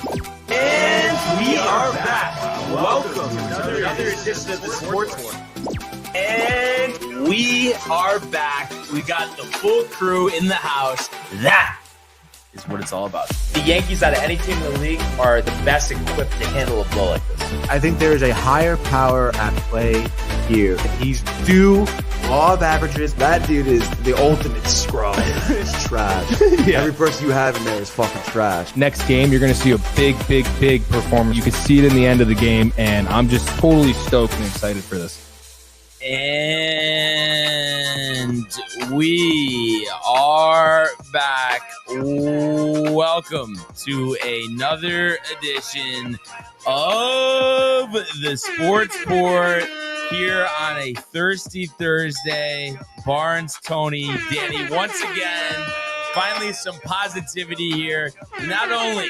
And we are back. Welcome to another edition of the Sportsport. And we are back. We got the full crew in the house. That is what it's all about. The Yankees, out of any team in the league, are the best equipped to handle a blow like this. I think there is a higher power at play here. He's due law of averages. That dude is the ultimate scrub. It's trash. Yeah. Every person you have in there is fucking trash. Next game, you're going to see a big performance. You can see it in the end of the game, and I'm just totally stoked and excited for this. And we are back. Welcome to another edition of the Sportsport here on a thirsty Thursday. Barnes, Tony, Danny, once again, finally some positivity here. Not only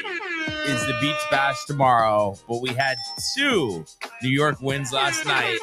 is the Beach Bash tomorrow, but we had 2 New York wins last night.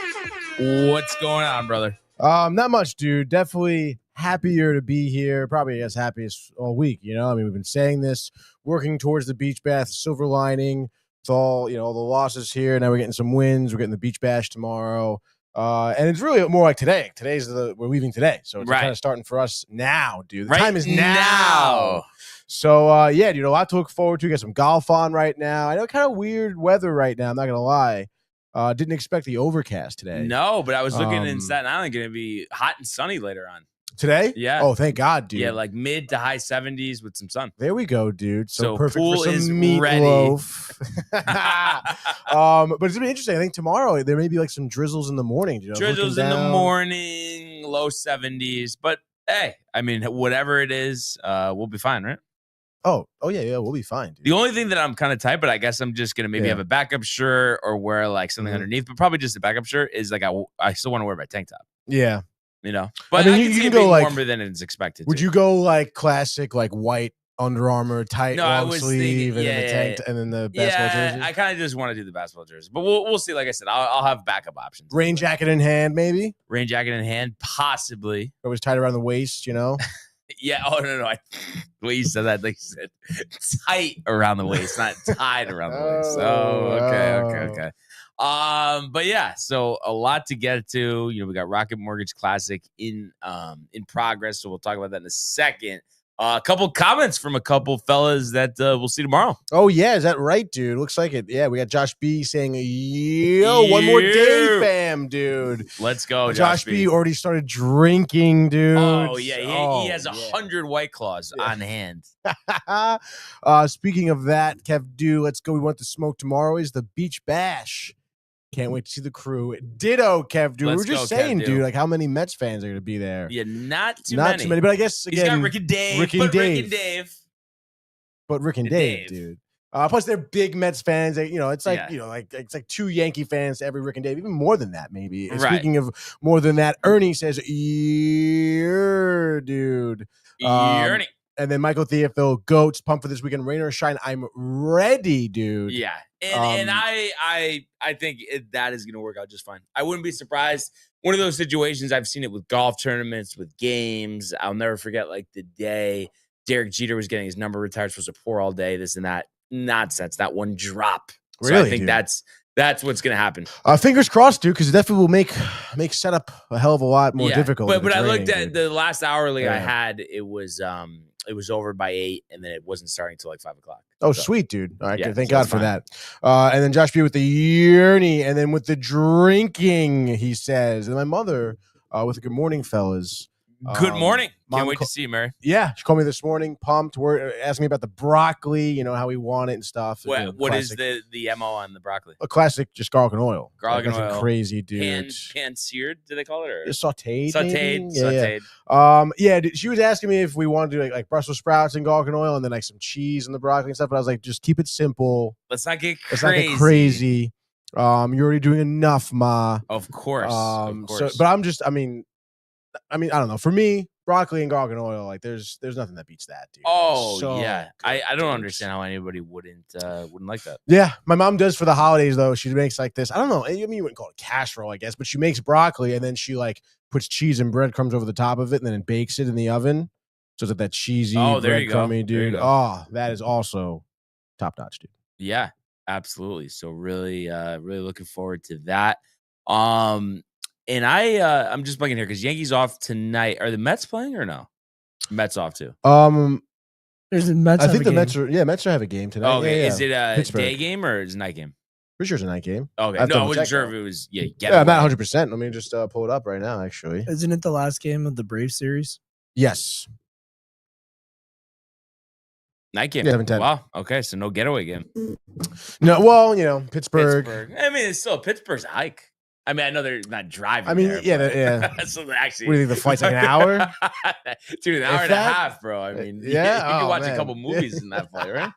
What's going on, brother? Not much, dude. Definitely happier to be here. Probably as happy as all week, you know? I mean, we've been saying this, working towards the Beach Bash, silver lining. It's all, you know, all the losses here. Now we're getting some wins. We're getting the Beach Bash tomorrow. And it's really more like today. We're leaving today. So it's kind of starting for us now, dude. The time is now. So, yeah, dude, a lot to look forward to. Got some golf on right now. I know kind of weird weather right now. I'm not going to lie. Didn't expect the overcast today. No, but I was looking in Staten Island, going to be hot and sunny later on. Today? Yeah. Oh, thank God, dude. Yeah, like mid to high 70s with some sun. There we go, dude. So perfect pool for some is meatloaf. But it's going to be interesting. I think tomorrow there may be like some drizzles in the morning. You know, drizzles in the morning, low 70s. But, hey, I mean, whatever it is, we'll be fine, right? Oh, yeah, we'll be fine, dude. The only thing that I'm kind of tight, but I guess I'm just going to maybe have a backup shirt or wear like something underneath, but probably just a backup shirt is like I still want to wear my tank top. Yeah. You know, but I can see it being warmer than it's expected. Would you go like classic, like white Under Armour tight long sleeve and then the tank and then the basketball jersey? I kind of just want to do the basketball jersey, but we'll see. Like I said, I'll have backup options. Rain jacket in hand, maybe. Rain jacket in hand, possibly. It was tied around the waist, you know. Yeah. Oh no. The way you said that, like you said, tight around the waist, not tied around the waist. Okay. But yeah, so a lot to get to. You know, we got Rocket Mortgage Classic in progress, so we'll talk about that in a second. A couple comments from a couple fellas that we'll see tomorrow. Oh yeah, is that right, dude? Looks like it. Yeah, we got Josh B saying, "Yo, one more day, fam, dude." Let's go, Josh B. Already started drinking, dude. Oh yeah, he has 100 White Claws on hand. Speaking of that, Kev, let's go. We want to smoke tomorrow. Is the Beach Bash. Can't wait to see the crew. Ditto, Kev, dude. We were just saying, dude, like how many Mets fans are going to be there? Yeah, not too many. But I guess, again, he's got Rick and Dave. Rick and Dave, dude. Plus, they're big Mets fans. They, you know, it's like, it's like 2 Yankee fans to every Rick and Dave, even more than that, maybe. And speaking of more than that, Ernie says, dude. Ernie. And then Michael Theophil, Goats, pumped for this weekend. Rain or shine, I'm ready, dude. Yeah. And I think that is going to work out just fine. I wouldn't be surprised. One of those situations, I've seen it with golf tournaments, with games. I'll never forget, like, the day Derek Jeter was getting his number retired, supposed to pour all day, this and that. Nonsense. That one drop. So really, I think that's what's going to happen. Fingers crossed, dude, because it definitely will make setup a hell of a lot more difficult. But I looked at the last hourly I had. It was over by 8, and then it wasn't starting until like 5 o'clock. Oh, so, sweet, dude. All right, thank God for that. And then Josh B with the yearny, and then with the drinking, he says. And my mother with a good morning, fellas. Good morning. Can't wait to see you, Mary. Yeah, she called me this morning, pumped. We're asking me about the broccoli, you know, how we want it and stuff. What is the MO on the broccoli? A classic, just garlic and oil. Garlic and oil. Crazy, dude. Pan seared, do they call it? Or? Sauteed. Sauteed. Yeah, she was asking me if we wanted to do like Brussels sprouts and garlic and oil and then like some cheese and the broccoli and stuff. But I was like, just keep it simple. Let's not get crazy. You're already doing enough, Ma. Of course. So, but I don't know. For me, broccoli and garlic and oil, like there's nothing that beats that, dude. Oh, yeah. I don't understand how anybody wouldn't like that. Yeah, my mom does for the holidays though. She makes like this. I don't know. I mean, you wouldn't call it casserole, I guess, but she makes broccoli and then she like puts cheese and breadcrumbs over the top of it and then bakes it in the oven. So it's like that cheesy breadcrumby, dude. Oh, that is also top notch, dude. Yeah, absolutely. So really, really looking forward to that. Um, and I'm just blanking here because Yankees off tonight. Are the Mets playing or no? Mets off too. There's a Mets. I have think a the game. Mets have a game tonight. Okay, Yeah, is it a Pittsburgh. day game or is it a night game? Pretty sure it's a night game. Okay, no, I wasn't sure if it was. Yeah, I'm not 100%. Let me just pull it up right now. Actually, Isn't it the last game of the Braves series? yes. Night game. Yeah, 7:10. Wow. Okay, so no getaway game. No, well, Pittsburgh. I mean, it's still Pittsburgh's a hike. I mean, I know they're not driving. I mean, there, yeah. So actually, What do you think? The flight's like an hour? Dude, an hour and a half, bro. I mean, yeah, you can watch man. a couple movies in that flight, right?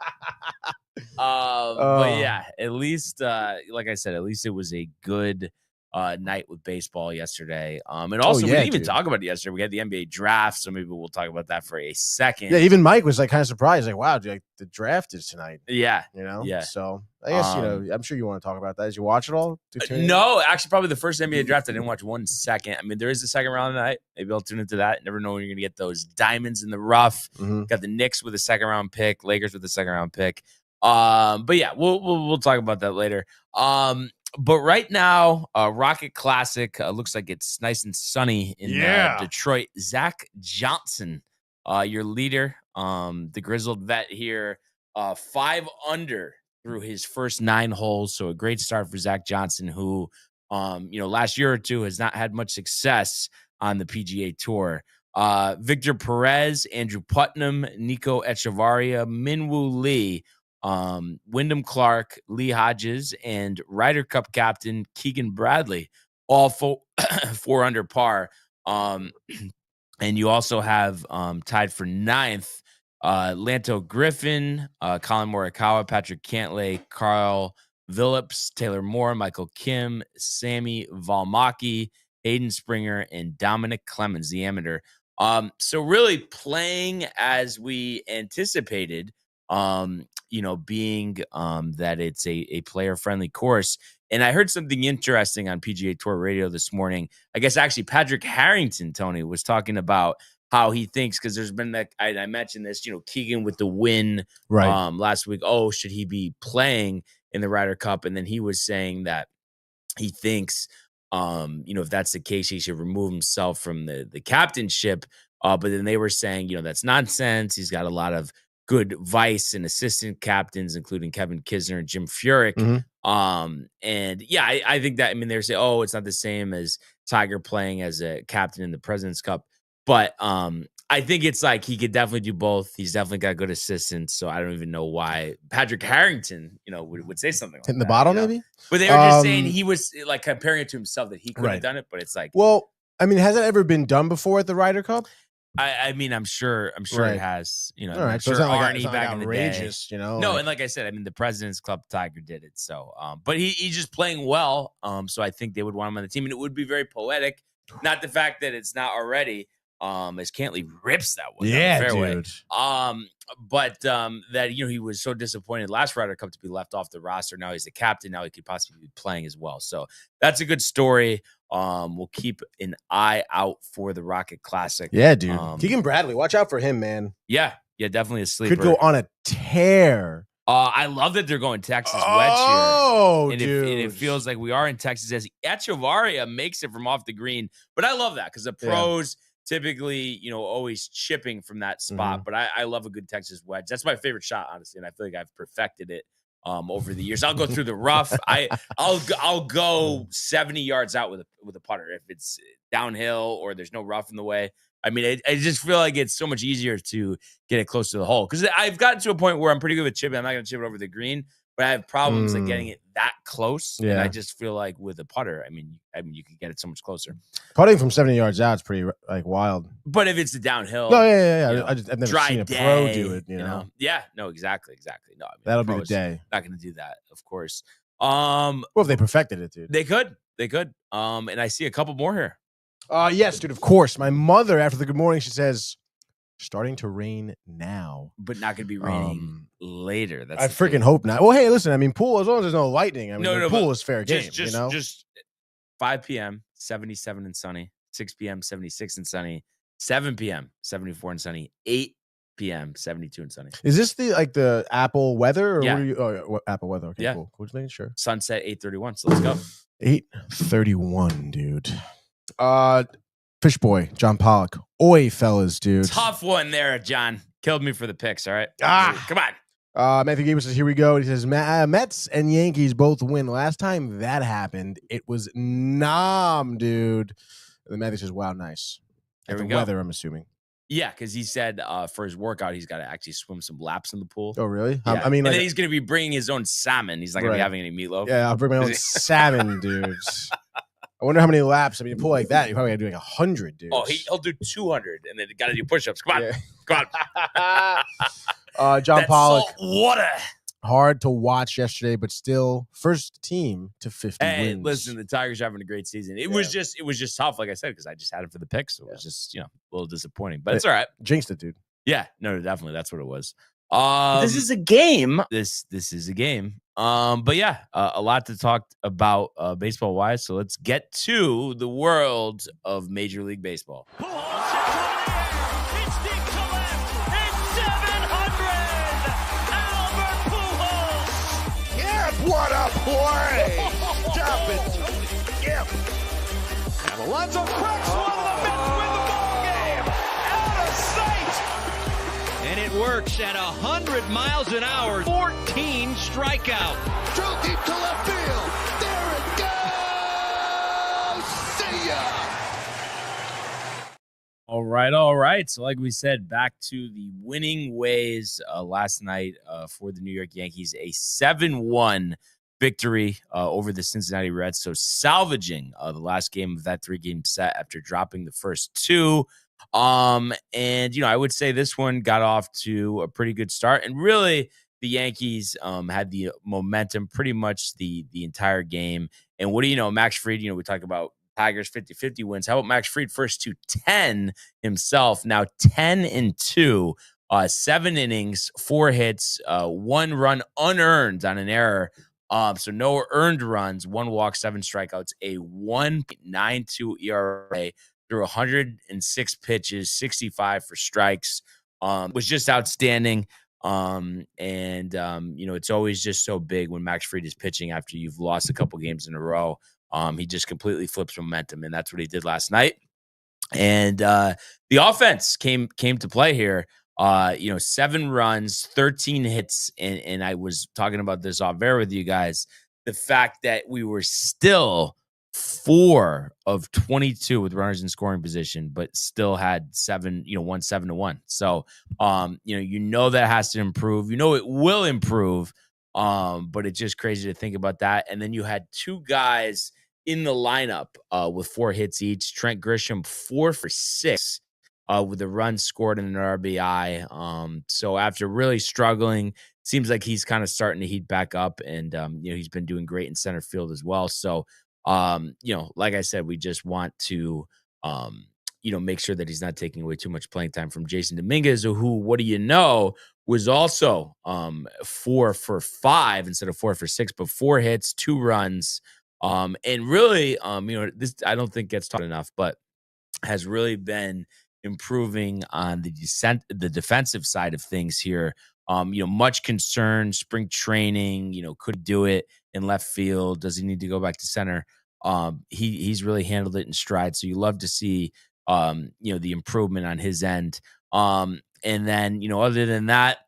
But yeah, at least, like I said, at least it was a good night with baseball yesterday. And also, we didn't even talk about it yesterday. We had the NBA draft, so maybe we'll talk about that for a second. Yeah, even Mike was like kind of surprised, like, "Wow, dude, like, the draft is tonight." Yeah, Yeah. So I guess I'm sure you want to talk about that. Did you watch it all? No, actually, probably the first NBA draft. I didn't watch 1 second. I mean, there is a second round tonight. Maybe I'll tune into that. Never know when you're gonna get those diamonds in the rough. Mm-hmm. Got the Knicks with a second round pick, Lakers with a second round pick. But yeah, we'll talk about that later. But right now, Rocket Classic looks like it's nice and sunny in Detroit. Zach Johnson, your leader, the grizzled vet here, 5 under through his first 9 holes. So a great start for Zach Johnson, who, last year or two has not had much success on the PGA Tour. Victor Perez, Andrew Putnam, Nico Echevarria, Minwoo Lee, Wyndham Clark, Lee Hodges, and Ryder Cup captain Keegan Bradley, all 4 under par. And you also have tied for 9th, Lanto Griffin, Colin Morikawa, Patrick Cantlay, Carl Phillips, Taylor Moore, Michael Kim, Sammy Valmaki, Hayden Springer, and Dominic Clemens, the amateur. So really playing as we anticipated, being that it's a player-friendly course. And I heard something interesting on PGA Tour Radio this morning. I guess actually Patrick Harrington, Tony, was talking about how he thinks, because there's been that, I mentioned this, Keegan with the win last week. Oh, should he be playing in the Ryder Cup? And then he was saying that he thinks, if that's the case, he should remove himself from the captainship. But then they were saying, that's nonsense. He's got a lot of good vice and assistant captains, including Kevin Kisner and Jim Furyk. Mm-hmm. And yeah, I think that, they're saying, oh, it's not the same as Tiger playing as a captain in the President's Cup. But I think it's like he could definitely do both. He's definitely got good assistants. So I don't even know why Patrick Harrington, would say something like hitting that, the bottle, maybe. But they were just saying he was like comparing it to himself, that he could have done it. But it's like, well, has it ever been done before at the Ryder Cup? I'm sure it has. All right, so it's not like Arnie back in the day. No, and like I said, the President's Club Tiger did it. So, but he's just playing well. So I think they would want him on the team, and it would be very poetic. Not the fact that it's not already. As Cantlay rips that one down the fairway. Dude. But that he was so disappointed last Ryder Cup to be left off the roster. Now he's the captain. Now he could possibly be playing as well. So that's a good story. We'll keep an eye out for the Rocket Classic. Yeah, dude. Keegan Bradley, watch out for him, man. Yeah, definitely a sleeper. Could go on a tear. I love that they're going Texas wedge here. Oh, and dude. It feels like we are in Texas as Echevarria makes it from off the green. But I love that because the pros typically, always chipping from that spot. Mm-hmm. But I love a good Texas wedge. That's my favorite shot, honestly, and I feel like I've perfected it over the years. I'll go through the rough. I'll go 70 yards out with a putter if it's downhill or there's no rough in the way. I just feel like it's so much easier to get it close to the hole, because I've gotten to a point where I'm pretty good with chipping. I'm not going to chip it over the green, but I have problems like getting it that close. Yeah. And I just feel like with a putter, you can get it so much closer. Putting from 70 yards out is pretty wild. But if it's the downhill, no, yeah. I've never seen a pro do it. Yeah, no, exactly. No, that'll be the day. Not going to do that, of course. Well, if they perfected it, dude, they could. And I see a couple more here. Yes, dude. Of course, my mother, after the good morning, she says, starting to rain now, but not going to be raining later. I freaking hope not. Well, hey, listen, pool, as long as there's no lightning, the pool is fair game. Just 5 p.m. 77 and sunny, 6 p.m. 76 and sunny, 7 p.m. 74 and sunny, 8 p.m., 72 and sunny. Is this the Apple weather? Or Yeah. what are you? Oh, Apple weather. Okay, Yeah. cool. Which name? Sure. Sunset 8:31. So let's go. 8:31, dude. Fish boy, John Pollock. Oi, fellas, dude. Tough one there, John. Killed me for the picks. All right. Come on. Matthew Gable says, here we go. He says, Mets and Yankees both win. Last time that happened, it was dude. And then Matthew says, wow, nice. There we the go. Weather, I'm assuming. Yeah, because he said for his workout, he's got to actually swim some laps in the pool. Oh, really? Yeah. I mean, and then he's going to be bringing his own salmon. He's not going to be having any meatloaf. Yeah, I'll bring my own salmon, dudes. I wonder how many laps. I mean, you pull like that, you probably got to do like 100, dude. Oh, he'll do 200, and then got to do push-ups. Come on. Yeah. Come on. John That Pollock. salt water. Hard to watch yesterday, but still first team to 50 Hey, wins. listen, the Tigers are having a great season. It was just tough, like I said, because I just had it for the picks. So it was just, a little disappointing. But it's all right. Jinxed it, dude. Yeah, no, definitely. That's what it was. This is a game. This is a game. But yeah, a lot to talk about baseball wise. So let's get to the world of Major League Baseball. What a play! Stop it, Tony Skip. And Alonso cracks one of the Mets win the ball game. Out of sight. And it works at 100 miles an hour. 14 strikeout. Drill deep to left field. There it goes. See ya. All right. So like we said, back to the winning ways last night for the New York Yankees, a 7-1 victory over the Cincinnati Reds. So salvaging the last game of that 3-game set after dropping the first two. And, I would say this one got off to a pretty good start. And really, the Yankees had the momentum pretty much the entire game. And what do you know, Max Fried, we talk about Tigers 50-50 wins. How about Max Fried first to 10 himself? Now 10-2, 7 innings, 4 hits, 1 run unearned on an error. So no earned runs, 1 walk, 7 strikeouts, a 1.92 ERA through 106 pitches, 65 for strikes. Was just outstanding. It's always just so big when Max Fried is pitching after you've lost a couple games in a row. He just completely flips momentum, and that's what he did last night. And the offense came to play here. 7 runs, 13 hits, and I was talking about this off air with you guys. The fact that we were still 4 of 22 with runners in scoring position, but still had 7, won 7-1. So, that has to improve. It will improve. But it's just crazy to think about that. And then you had 2 guys in the lineup with 4 hits each. Trent Grisham 4 for 6 with a run scored and an RBI. So after really struggling, seems like he's kind of starting to heat back up, and he's been doing great in center field as well. So like I said, we just want to make sure that he's not taking away too much playing time from Jason Dominguez, who, what do you know, was also 4 for 5 instead of 4 for 6, but 4 hits, 2 runs. And really, this I don't think gets talked enough, but has really been improving on the defensive side of things here. Much concern, spring training, could do it in left field. Does he need to go back to center? He's really handled it in stride. So you love to see, the improvement on his end. And then, other than that,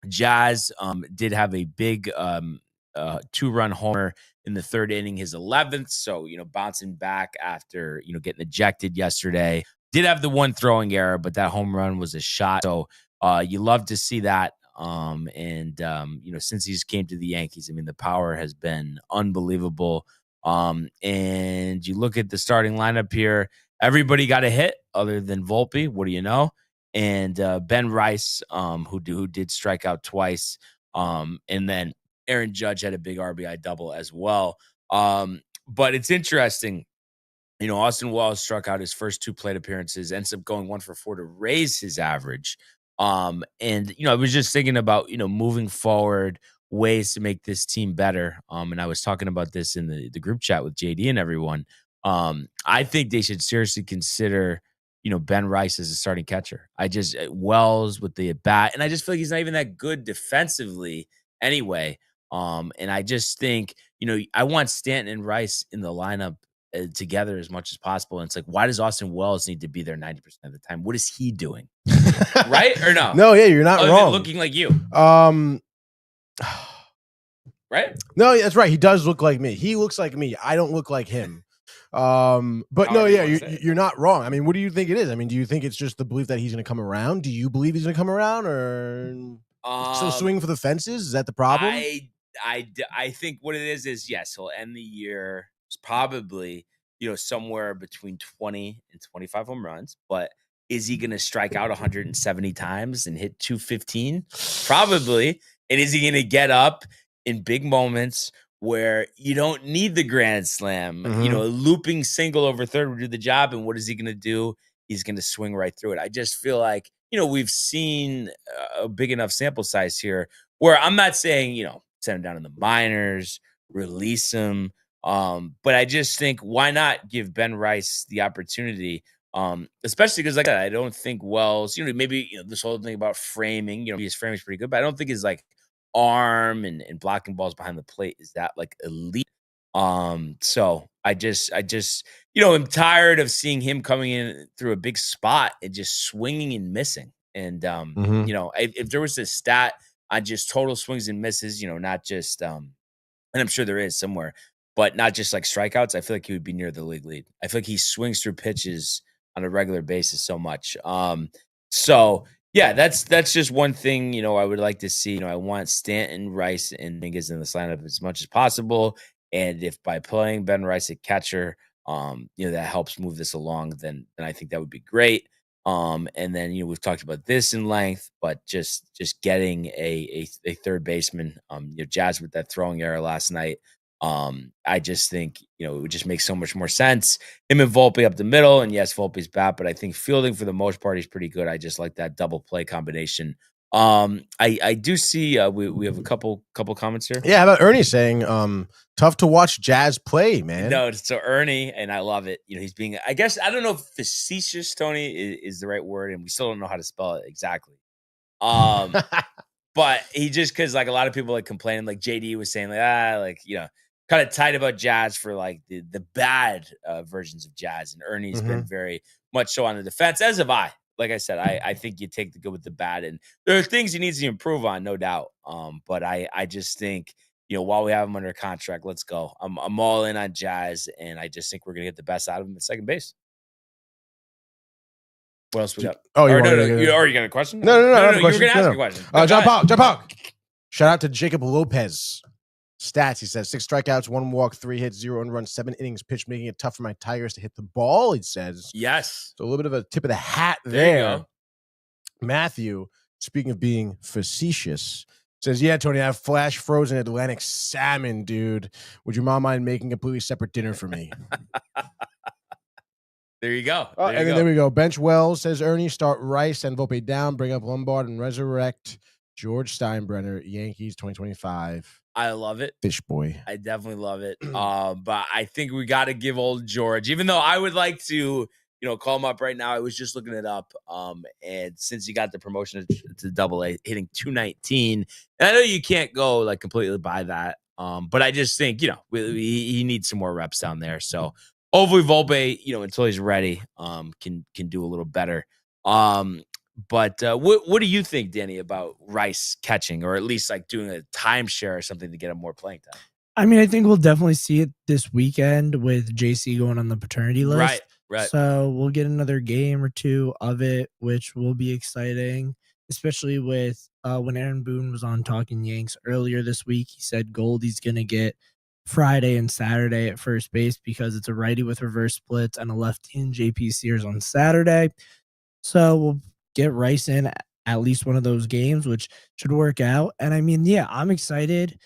Jazz did have a big 2-run homer in the 3rd inning, his 11th. So, bouncing back after, getting ejected yesterday. Did have the 1 throwing error, but that home run was a shot. So you love to see that. Since he's came to the Yankees, I mean, the power has been unbelievable. And you look at the starting lineup here, everybody got a hit other than Volpe. What do you know? And Ben Rice, who did strike out twice. And then Aaron Judge had a big RBI double as well. But it's interesting. Austin Wells struck out his first 2 plate appearances, ends up going 1 for 4 to raise his average. I was just thinking about, moving forward, ways to make this team better. And I was talking about this in the group chat with JD and everyone. I think they should seriously consider Ben Rice is a starting catcher. Wells with the bat, and I just feel like he's not even that good defensively anyway. And I just think, I want Stanton and Rice in the lineup together as much as possible. And it's like, why does Austin Wells need to be there 90% of the time? What is he doing? Right or no? No, yeah, you're not wrong. Looking like you. Right? No, that's right. He does look like me. He looks like me. I don't look like him. But no, yeah, you're not wrong. I mean, what do you think it is? I mean, do you think it's just the belief that he's going to come around? Do you believe he's going to come around, or still swinging for the fences? Is that the problem? I think what it is yes, he'll end the year probably, somewhere between 20 and 25 home runs, but is he going to strike out 170 times and hit 215? Probably. And is he going to get up in big moments where you don't need the grand slam? Mm-hmm. A looping single over third would do the job. And what is he going to do? He's going to swing right through it. I just feel like, we've seen a big enough sample size here where I'm not saying, send him down in the minors, release him. But I just think, why not give Ben Rice the opportunity? Especially because, I don't think Wells, maybe this whole thing about framing, his framing is pretty good, but I don't think his arm and blocking balls behind the plate is that elite. So I just I'm tired of seeing him coming in through a big spot and just swinging and missing. And if there was a stat on just total swings and misses, not just and I'm sure there is somewhere, but not just strikeouts, I feel like he would be near the league lead. I feel like he swings through pitches on a regular basis so much. So yeah, that's just one thing, I would like to see. I want Stanton, Rice, and Dominguez in this lineup as much as possible. And if by playing Ben Rice at catcher, that helps move this along, then I think that would be great. And then, we've talked about this in length, but just getting a third baseman, Jazz with that throwing error last night. I just think, it would just make so much more sense. Him and Volpe up the middle, and yes, Volpe's bat, but I think fielding for the most part, he's pretty good. I just like that double play combination. I do see we have a couple comments here. Yeah, how about Ernie saying tough to watch Jazz play, man? No, so Ernie, and I love it. He's being, I guess, I don't know if facetious, Tony, is the right word, and we still don't know how to spell it exactly. But he just, because a lot of people complaining, JD was saying kind of tight about Jazz for the bad versions of Jazz, and Ernie's been very much so on the defense, as have I. Like I said, I think you take the good with the bad, and there are things he needs to improve on, no doubt. But I just think, while we have him under contract, let's go. I'm all in on Jazz, and I just think we're gonna get the best out of him at second base. What else we got? Oh, you already got a question? No. You were gonna ask a question. Jump out. Shout out to Jacob Lopez. Stats, he says 6 strikeouts, 1 walk, 3 hits, 0 earned runs, 7 innings pitched, making it tough for my Tigers to hit the ball, he says. Yes. So a little bit of a tip of the hat there. There you go. Matthew, speaking of being facetious, says, yeah, Tony, I have flash frozen Atlantic salmon, dude. Would your mom mind making a completely separate dinner for me? There you go. There we go. Bench Wells, says Ernie, start Rice and Volpe down, bring up Lombard and resurrect George Steinbrenner, Yankees 2025. I love it. Fish boy. I definitely love it. But I think we got to give old George, even though I would like to, call him up right now. I was just looking it up. And since he got the promotion to Double-A, hitting 219, and I know you can't go completely by that. But I just think, he needs some more reps down there. So hopefully Volpe, until he's ready, can do a little better. But what do you think, Danny, about Rice catching, or at least doing a timeshare or something to get him more playing time? I mean, I think we'll definitely see it this weekend with JC going on the paternity list. Right. So we'll get another game or two of it, which will be exciting, especially with when Aaron Boone was on Talking Yanks earlier this week. He said Goldie's going to get Friday and Saturday at first base because it's a righty with reverse splits and a lefty in JP Sears on Saturday. So we'll get Rice in at least one of those games, which should work out. And I mean, yeah, I'm excited.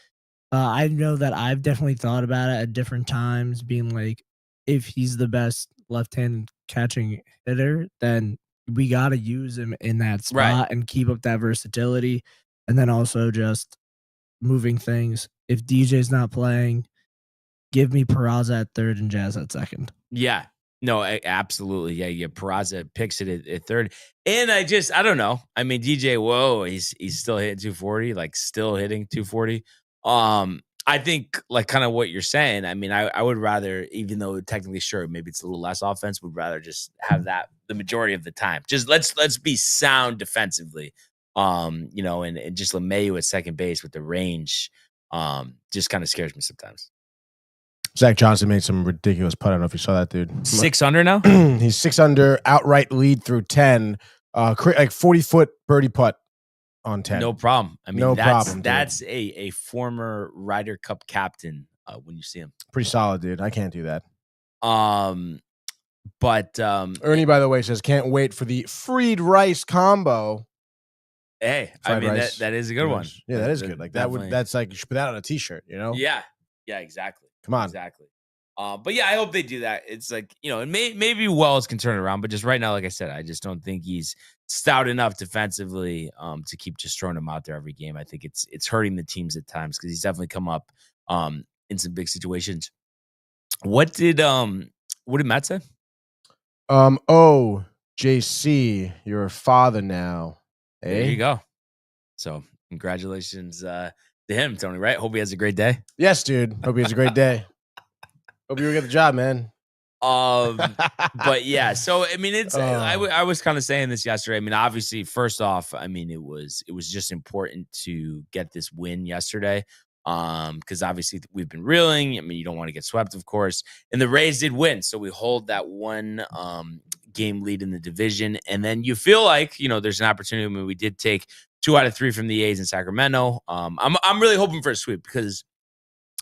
I know that I've definitely thought about it at different times, being if he's the best left-handed catching hitter, then we got to use him in that spot and keep up that versatility. And then also just moving things. If DJ's not playing, give me Peraza at third and Jazz at second. Yeah. No, absolutely. Yeah. Peraza picks it at third. And I don't know. I mean, DJ, whoa, he's still hitting 240, like still hitting 240. I think like kind of what you're saying. I mean, I would rather, even though technically sure, maybe it's a little less offense, would rather just have that the majority of the time. Just let's be sound defensively. And just LeMahieu at second base with the range just kind of scares me sometimes. Zach Johnson made some ridiculous putt. I don't know if you saw that, dude. 6 under now? He's 6 under, outright lead through 10. Like 40-foot birdie putt on 10. No problem. I mean, no problem. That's a former Ryder Cup captain when you see him. Pretty solid, dude. I can't do that. But Ernie, by the way, says can't wait for the fried rice combo. Hey, Fried I mean rice. that is a good one. Yeah, that is good. Like that's like you should put that on a t-shirt, you know? Yeah, exactly. Come on. Exactly. But yeah, I hope they do that. It's like, and maybe Wells can turn it around, but just right now, like I said, I just don't think he's stout enough defensively to keep just throwing him out there every game. I think it's hurting the teams at times because he's definitely come up in some big situations. What did Matt say? JC, you're a father now. There you go. So congratulations to him, Tony, right? Hope he has a great day. Yes, dude. Hope he has a great day. Hope you get the job, man. But yeah, so I mean, it's I was kind of saying this yesterday. I mean, obviously, first off, I mean, it was just important to get this win yesterday. Because obviously we've been reeling. I mean, you don't want to get swept, of course. And the Rays did win, so we hold that one game lead in the division. And then you feel like there's an opportunity. I mean, we did take 2 out of 3 from the A's in Sacramento. I'm really hoping for a sweep because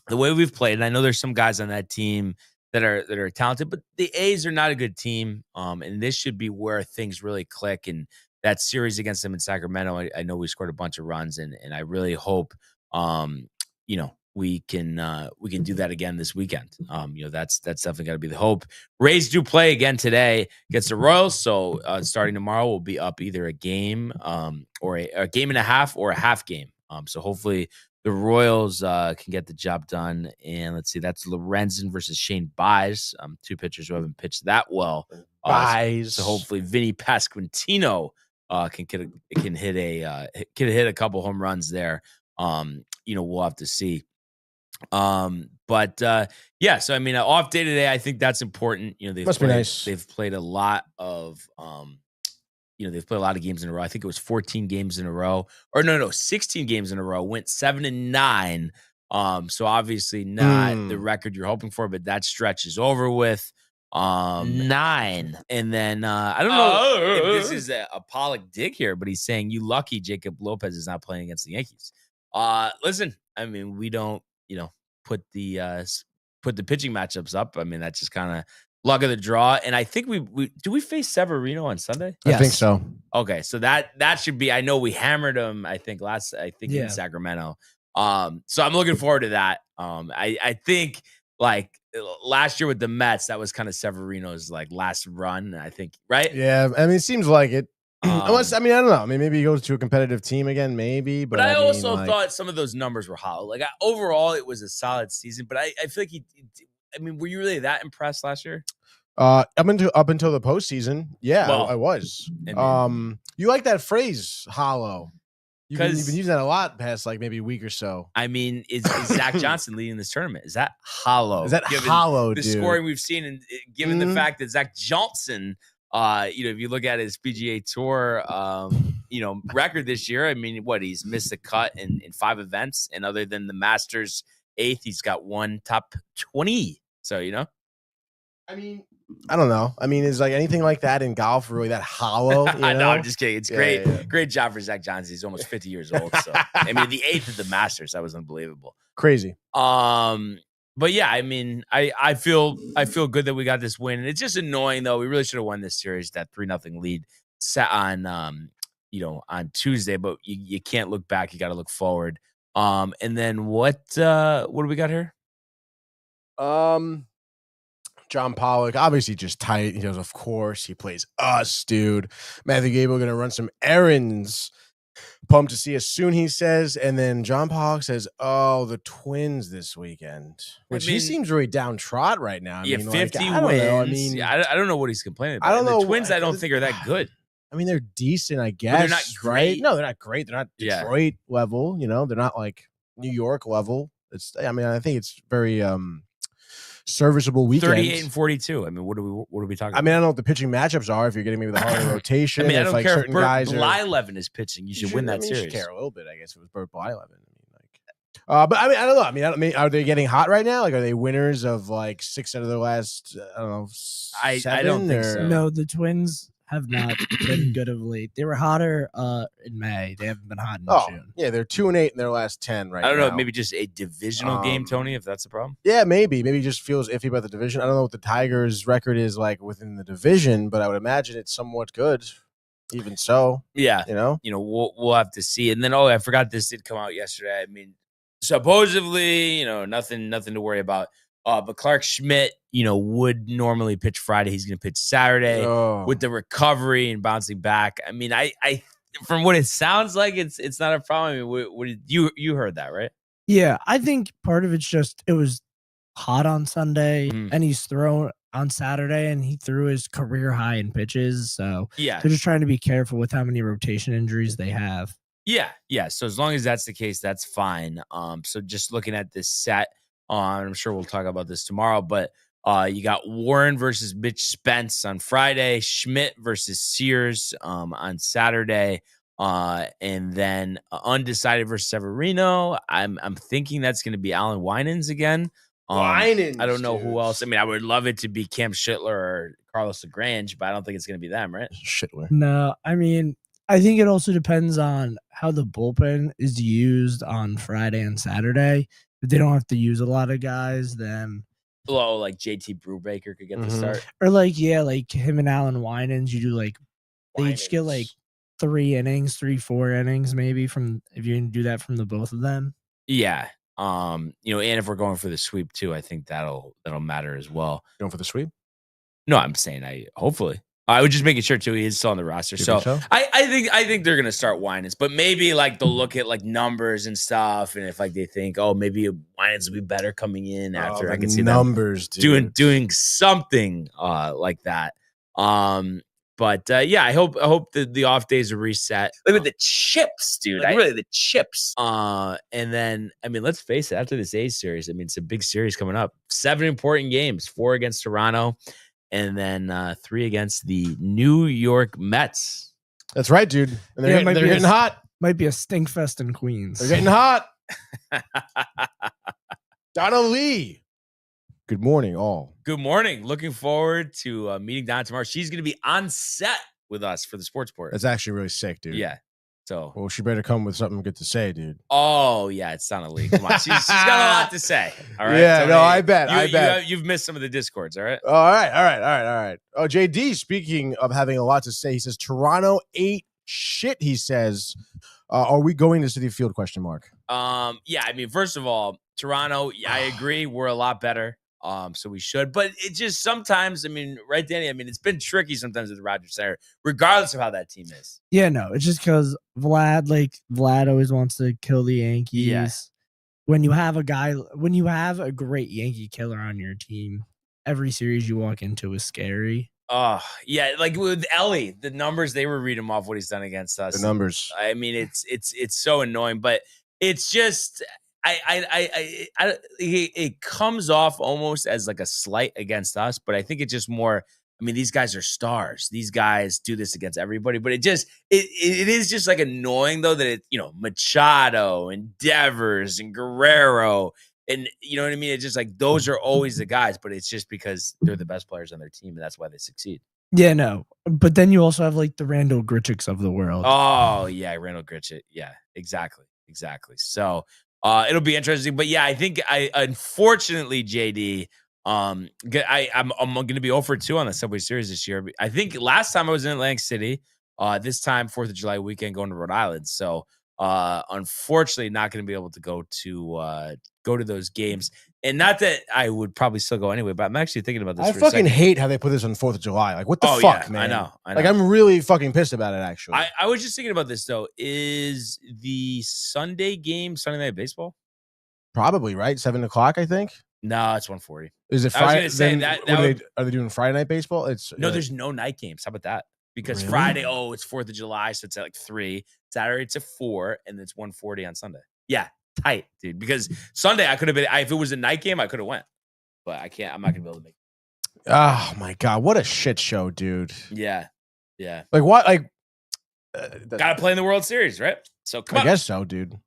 the way we've played, and I know there's some guys on that team that are talented, but the A's are not a good team. And this should be where things really click. And that series against them in Sacramento, I know we scored a bunch of runs, and I really hope we can do that again this weekend. That's definitely got to be the hope. Rays do play again today against the Royals, so starting tomorrow we'll be up either a game or a game and a half or a half game. So hopefully the Royals can get the job done. And let's see, that's Lorenzen versus Shane Baez, 2 pitchers who haven't pitched that well. Baez. So hopefully Vinny Pasquantino can hit a couple home runs there. We'll have to see. Yeah, so I mean, an off day today, I think that's important. Must be nice. They've played a lot of they've played a lot of games in a row. I think it was 14 games in a row. Or no, 16 games in a row. Went 7-9. So obviously not the record you're hoping for, but that stretch is over with. 9. And then I don't know if this is a Pollock dig here, but he's saying you lucky Jacob Lopez is not playing against the Yankees. Listen, I mean, we don't, put the pitching matchups up. I mean, that's just kind of luck of the draw. And I think we face Severino on Sunday? Yes. I think so. Okay, so that should be. I know we hammered him. I think in Sacramento. So I'm looking forward to that. I think like last year with the Mets, that was kind of Severino's like last run. I think, right? Yeah, I mean, it seems like it. Unless, I mean, I don't know. I mean, maybe he goes to a competitive team again, maybe. But I also thought some of those numbers were hollow. Like overall, it was a solid season. But I feel like I mean, were you really that impressed last year? Up until the postseason, yeah, well, I was. You like that phrase, hollow? You've been using that a lot past like maybe a week or so. I mean, is Zach Johnson leading this tournament? Is that hollow? Is that hollow? The dude? Scoring we've seen, and given the fact that Zach Johnson. If you look at his PGA Tour, record this year, I mean, he's missed the cut in 5 events, and other than the Masters 8th, he's got 1 top 20. So, I mean, I don't know. I mean, is like anything like that in golf really that hollow? I know, I'm just kidding. It's great. Yeah. Great job for Zach Johnson. He's almost 50 years old. So, I mean, the 8th of the Masters, that was unbelievable. Crazy. But yeah, I mean, I feel good that we got this win. And it's just annoying though. We really should have won this series. That 3-0 lead set on on Tuesday, but you can't look back. You got to look forward. And then what do we got here? John Pollock, obviously just tight. He goes, of course, he plays us, dude. Matthew Gable going to run some errands Pumped to see us soon, he says. And then John Pollock says, oh, the Twins this weekend, which he seems really downtrod right now. I mean, 50 I don't wins. know. I mean, I don't know what he's complaining about. I don't know. The Twins, I don't think are that good. I mean, they're decent, I guess. They're not great. Right? No, they're not great. They're not Detroit level. You know, they're not like New York level. I think it's very serviceable weekend. 38 and 42. I mean, what are we talking about? I mean, I don't know what the pitching matchups are. If you're getting maybe the harder rotation, I mean, I if don't like care certain if guys Blyleven is pitching. You should win that series. You should care a little bit, I guess, if it was Burt Blyleven. But I mean, I don't know. I mean, are they getting hot right now? Like, are they winners of like 6 out of their last? I don't know. 7, I don't think so. No, the Twins have not been good of late. They were hotter in May. They haven't been hot in June. Yeah, they're 2-8 in their last 10 right now. I don't know. Maybe just a divisional game, Tony, if that's the problem. Yeah, maybe. Maybe it just feels iffy about the division. I don't know what the Tigers' record is like within the division, but I would imagine it's somewhat good. Even so, yeah, you know, we'll have to see. And then, I forgot this did come out yesterday. I mean, supposedly, nothing to worry about. But Clark Schmidt, would normally pitch Friday. He's going to pitch Saturday with the recovery and bouncing back. I mean, I from what it sounds like, it's not a problem. I mean, what did you heard that, right? Yeah, I think part of it's just it was hot on Sunday, and he's thrown on Saturday, and he threw his career high in pitches. So yeah, they're just trying to be careful with how many rotation injuries they have. Yeah. So as long as that's the case, that's fine. So just looking at this set. I'm sure we'll talk about this tomorrow, but you got Warren versus Mitch Spence on Friday, Schmidt versus Sears on Saturday, and then undecided versus Severino. I'm thinking that's going to be Alan Winans again. Winans, I don't know who else. I mean, I would love it to be Cam Schittler or Carlos LaGrange, but I don't think it's going to be them, right? Schittler. No, I mean, I think it also depends on how the bullpen is used on Friday and Saturday. If they don't have to use a lot of guys, then like JT Brubaker could get the start, or like him and Alan Winans. You do like they each get like 4 innings maybe from if you can do that from the both of them. Yeah, and if we're going for the sweep too, I think that'll matter as well. Going for the sweep? No, I'm saying hopefully. I would just making sure too he is still on the roster. So I think they're gonna start Winans, but maybe like they'll look at like numbers and stuff, and if like they think, maybe Winans will be better coming in after, I can see numbers doing something like that. But I hope the off days are reset. Look at the chips, dude. Really the chips. And then I mean, let's face it, after this A's series, I mean it's a big series coming up. 7 important games, 4 against Toronto. And then 3 against the New York Mets. That's right, dude. And they're getting hot. Might be a stink fest in Queens. They're getting hot. Donna Lee. Good morning, all. Good morning. Looking forward to meeting Donna tomorrow. She's going to be on set with us for the Sportsport. That's actually really sick, dude. Yeah. So, well, she better come with something good to say, dude. Oh yeah, it's Donna Lee. Come on, she's got a lot to say. All right. Yeah, Tony, no, I bet. You've missed some of the discords. All right. All right. Oh, JD, speaking of having a lot to say, he says Toronto ate shit. He says, "Are we going to Citi Field?" ? Yeah. I mean, first of all, Toronto. I agree. We're a lot better. So we should, but it just sometimes, I mean, right, Danny? I mean, it's been tricky sometimes at the Rogers Center, regardless of how that team is. Yeah, no, it's just because Vlad always wants to kill the Yankees. Yeah. When you have a great Yankee killer on your team, every series you walk into is scary. Oh, yeah, like with Ellie, the numbers they were reading off what he's done against us. The numbers. I mean, it's so annoying, but it's just. It comes off almost as like a slight against us, but I think it's just more. I mean, these guys are stars. These guys do this against everybody, but it is just like annoying though that Machado and Devers and Guerrero and you know what I mean. It's just like those are always the guys, but it's just because they're the best players on their team and that's why they succeed. Yeah, no, but then you also have like the Randall Grichuk's of the world. Oh yeah, Randall Grichuk. Yeah, exactly. So. It'll be interesting, but yeah, I think unfortunately, JD, I'm going to be 0-2 on the Subway Series this year. I think last time I was in Atlantic City, this time 4th of July weekend going to Rhode Island. So Unfortunately, not going to be able to go to those games. And not that I would probably still go anyway, but I'm actually thinking about this. I fucking hate how they put this on 4th of July. Like, what the fuck, man? I know. Like, I'm really fucking pissed about it, actually. I was just thinking about this, though. Is the Sunday game Sunday Night Baseball? Probably, right? 7 o'clock, I think. No, it's 1:40. Is it Friday? I was going to say are they doing Friday Night Baseball? No, there's no night games. How about that? Because really? Friday, it's 4th of July, so it's at like 3. Saturday, it's at 4, and it's 1:40 on Sunday. Yeah, tight, dude. Because Sunday, I could have been. If it was a night game, I could have went, but I can't. I'm not gonna be able to make it. Oh my god, what a shit show, dude. Yeah. Like what? Like, gotta play in the World Series, right? So come on. I guess so, dude.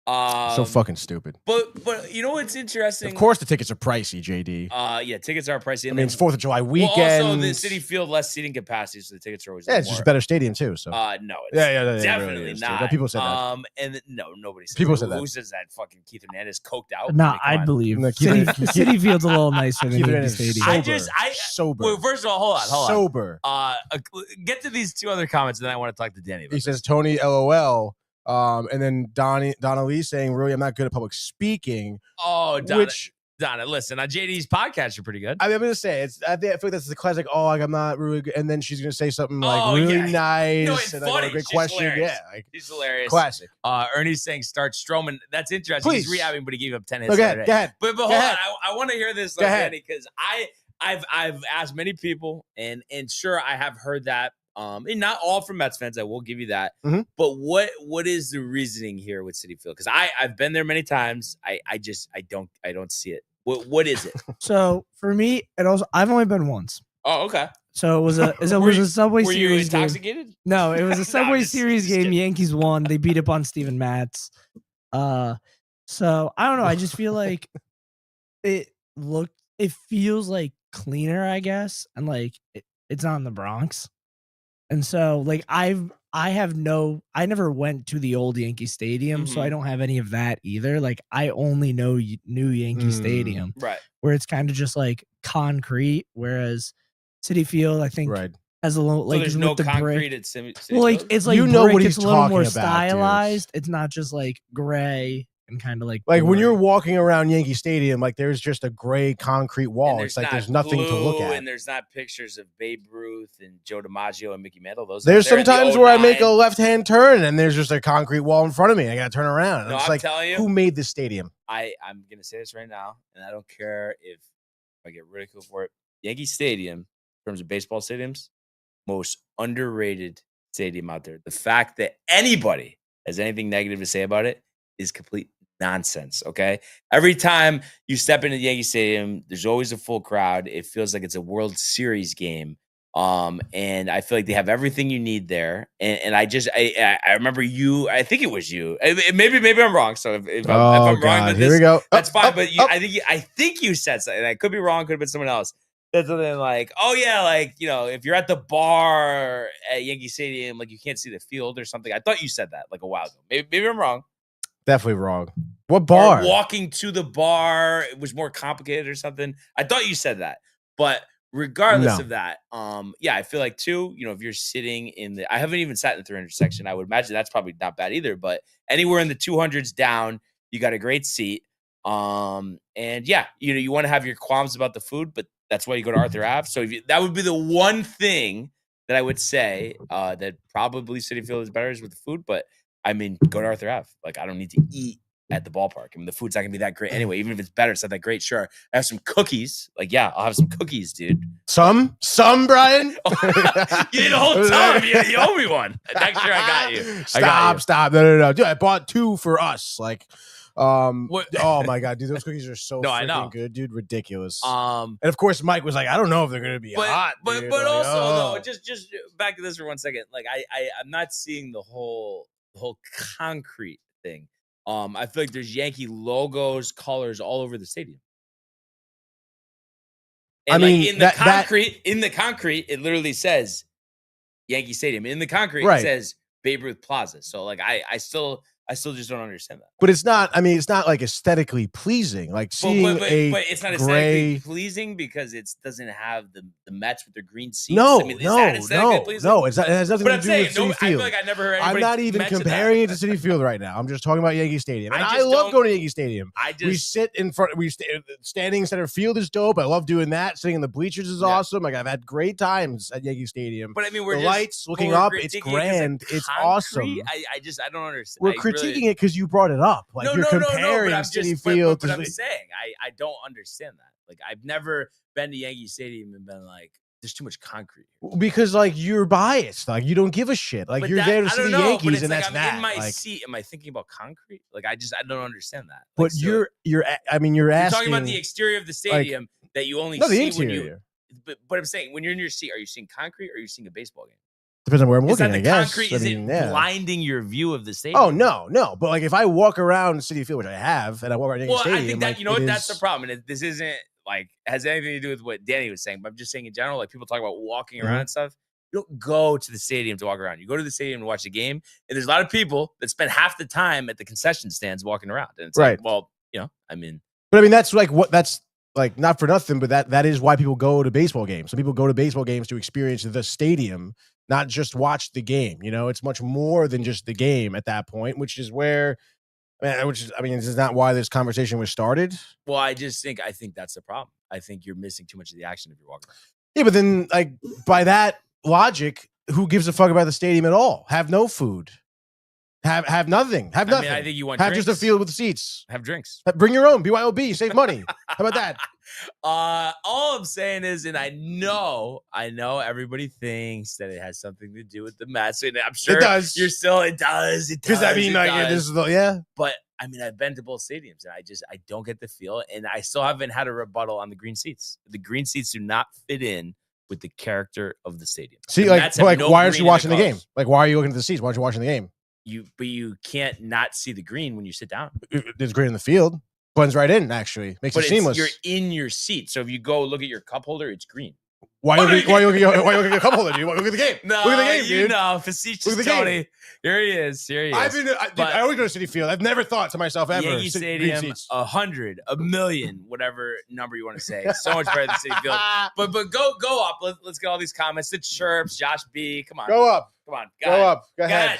So fucking stupid. But you know what's interesting? Of course, the tickets are pricey, JD. Yeah, tickets are pricey. I mean, it's 4th of July weekend. Well, also, the City Field less seating capacity, so the tickets are always. Yeah, it's just a better stadium too. So. No, it's definitely really not. No, people said that. And no, nobody said people that. said that. Who says that? Fucking Keith Hernandez coked out. No, I believe City Field's a little nicer than Yankee Stadium. Sober. Well, first of all, hold on. Sober. Get to these 2 other comments, and then I want to talk to Danny. He says Tony LOL. And then Donna Lee saying, really, I'm not good at public speaking. Oh, Donna, listen, on JD's podcast, you're pretty good. I mean, I'm going to say, I feel like that's the classic, like, I'm not really good. And then she's going to say something like really nice. No, it's and funny. Like, a great question. Hilarious. Yeah. Like, he's hilarious. Classic. Ernie's saying start Stroman. That's interesting. Please. He's rehabbing, but he gave up 10 hits. Go ahead. But hold on. I want to hear this, Danny, because I've asked many people, and sure, I have heard that. And not all from Mets fans, I will give you that. Mm-hmm. But what is the reasoning here with Citi Field? Because I've been there many times. I don't see it. What is it? So for me, I've only been once. Oh, okay. So it was a Subway Series. Were you intoxicated? Game. No, it was a Subway Series game. Kidding. Yankees won. They beat up on Steven Matz. So I don't know. I just feel like it feels like cleaner, I guess, and like it's not in the Bronx. And so, like, I never went to the old Yankee Stadium, so I don't have any of that either. Like, I only know new Yankee Stadium, right? Where it's kind of just like concrete, whereas Citi Field, I think, has a little like so there's no concrete at Citi Field? Well, like it's like you know what he's it's a little more about, stylized. Dude. It's not just like gray and kind of like when you're walking around Yankee Stadium, like there's just a gray concrete wall. It's like there's nothing to look at, and there's not pictures of Babe Ruth and Joe DiMaggio and Mickey Mantle. There's sometimes where I make a left-hand turn and there's just a concrete wall in front of me. I got to turn around. No, I'm like, telling you, who made this stadium? I'm gonna say this right now, and I don't care if I get ridiculed for it. Yankee Stadium, in terms of baseball stadiums, most underrated stadium out there. The fact that anybody has anything negative to say about it is complete nonsense. Okay. Every time you step into the Yankee Stadium, there's always a full crowd. It feels like it's a World Series game. And I feel like they have everything you need there. And I remember you, I think it was you. Maybe I'm wrong. So if I'm wrong with this, here we go. That's fine. But I think you said something. I could be wrong. Could have been someone else. That's something like, oh yeah, like, you know, if you're at the bar at Yankee Stadium, like you can't see the field or something. I thought you said that like a while ago. Maybe I'm wrong. Definitely wrong. What bar? Or walking to the bar, it was more complicated or something. I thought you said that. But regardless of that, yeah, I feel like too, you know, if you're sitting I haven't even sat in the 300 section. I would imagine that's probably not bad either. But anywhere in the 200s down, you got a great seat. And yeah, you know, you want to have your qualms about the food, but that's why you go to Arthur Ave. So that would be the one thing that I would say that probably Citi Field is better is with the food. But I mean, go to Arthur Ave. Like, I don't need to eat at the ballpark. I mean, the food's not gonna be that great anyway. Even if it's better, it's not that great. Sure, I have some cookies. Like, yeah, I'll have some cookies, dude. Some, Brian. You need a whole tub. You owe me one. Next year, I got you. Stop. No. Dude, I bought 2 for us. Like, what? Oh my god, dude, those cookies are so freaking good, dude. Ridiculous. And of course, Mike was like, I don't know if they're gonna be hot. But like, also, though, just back to this for 1 second. Like, I'm not seeing the whole concrete thing. I feel like there's Yankee logos, colors all over the stadium. And in the concrete, it literally says Yankee Stadium. In the concrete, it says Babe Ruth Plaza. So like, I still I still just don't understand that. But it's not. I mean, it's not like aesthetically pleasing. Like seeing but it's not aesthetically pleasing because it doesn't have the Mets with their green seats. No, I mean, is that aesthetically pleasing? no. It has nothing to do with City Field. I feel like I never heard. I'm not even comparing it to City Field right now. I'm just talking about Yankee Stadium. And I love going to Yankee Stadium. We sit in front. Standing center field is dope. I love doing that. Sitting in the bleachers is awesome. Like I've had great times at Yankee Stadium. But I mean, we're the lights looking up. It's grand. It's awesome. I don't understand. We're critiquing it because you brought it up. Like you're comparing City Field. But I'm saying I don't understand that. Like I've never been to Yankee Stadium and been like, there's too much concrete. Because like you're biased. Like you don't give a shit. Like you're there to see the Yankees, and that's that. In my seat, am I thinking about concrete? Like I don't understand that. But you're asking. You're talking about the exterior of the stadium that you only see when you. But I'm saying when you're in your seat, are you seeing concrete or are you seeing a baseball game? Depends on where I'm looking, I guess. Concrete, is it blinding your view of the stadium? Oh, no. But, like, if I walk around City Field, which I have, and I walk around Yankee Stadium... I think that, you know what, that's the problem. And this isn't, like, has anything to do with what Danny was saying, but I'm just saying in general, like, people talk about walking around and stuff. You don't go to the stadium to walk around. You go to the stadium to watch the game, and there's a lot of people that spend half the time at the concession stands walking around. And it's like, well, you know, I mean... But, I mean, that's, like, like, not for nothing, but that is why people go to baseball games. Some people go to baseball games to experience the stadium, not just watch the game. You know, it's much more than just the game at that point, which is this is not why this conversation was started. Well, I think that's the problem. I think you're missing too much of the action if you're walking around. Yeah, but then, like, by that logic, who gives a fuck about the stadium at all? Have no food. Have nothing. Have nothing. I think you want have drinks. Just a field with seats. Have drinks. Bring your own. BYOB. Save money. How about that? All I'm saying is, and I know everybody thinks that it has something to do with the Mets. And I'm sure it does. It does. Because I mean, this is But I mean, I've been to both stadiums, and I don't get the feel, and I still haven't had a rebuttal on the green seats. The green seats do not fit in with the character of the stadium. See, why aren't you watching the game? Like, why are you looking at the seats? Why aren't you watching the game? But you can't not see the green when you sit down. There's green in the field. Blends right in, actually. Makes it seamless. You're in your seat. So if you go look at your cup holder, it's green. Why you looking at your cup holder, dude? Look at the game. No, look at the game, dude. Facetious Tony. Here he is. I always go to City Field. I've never thought to myself ever. Yankee Stadium, 100, a million, whatever number you want to say. So much better than City Field. But go up. Let's get all these comments. The chirps. Josh B. Come on. Go up. Come on. Go up. Go ahead.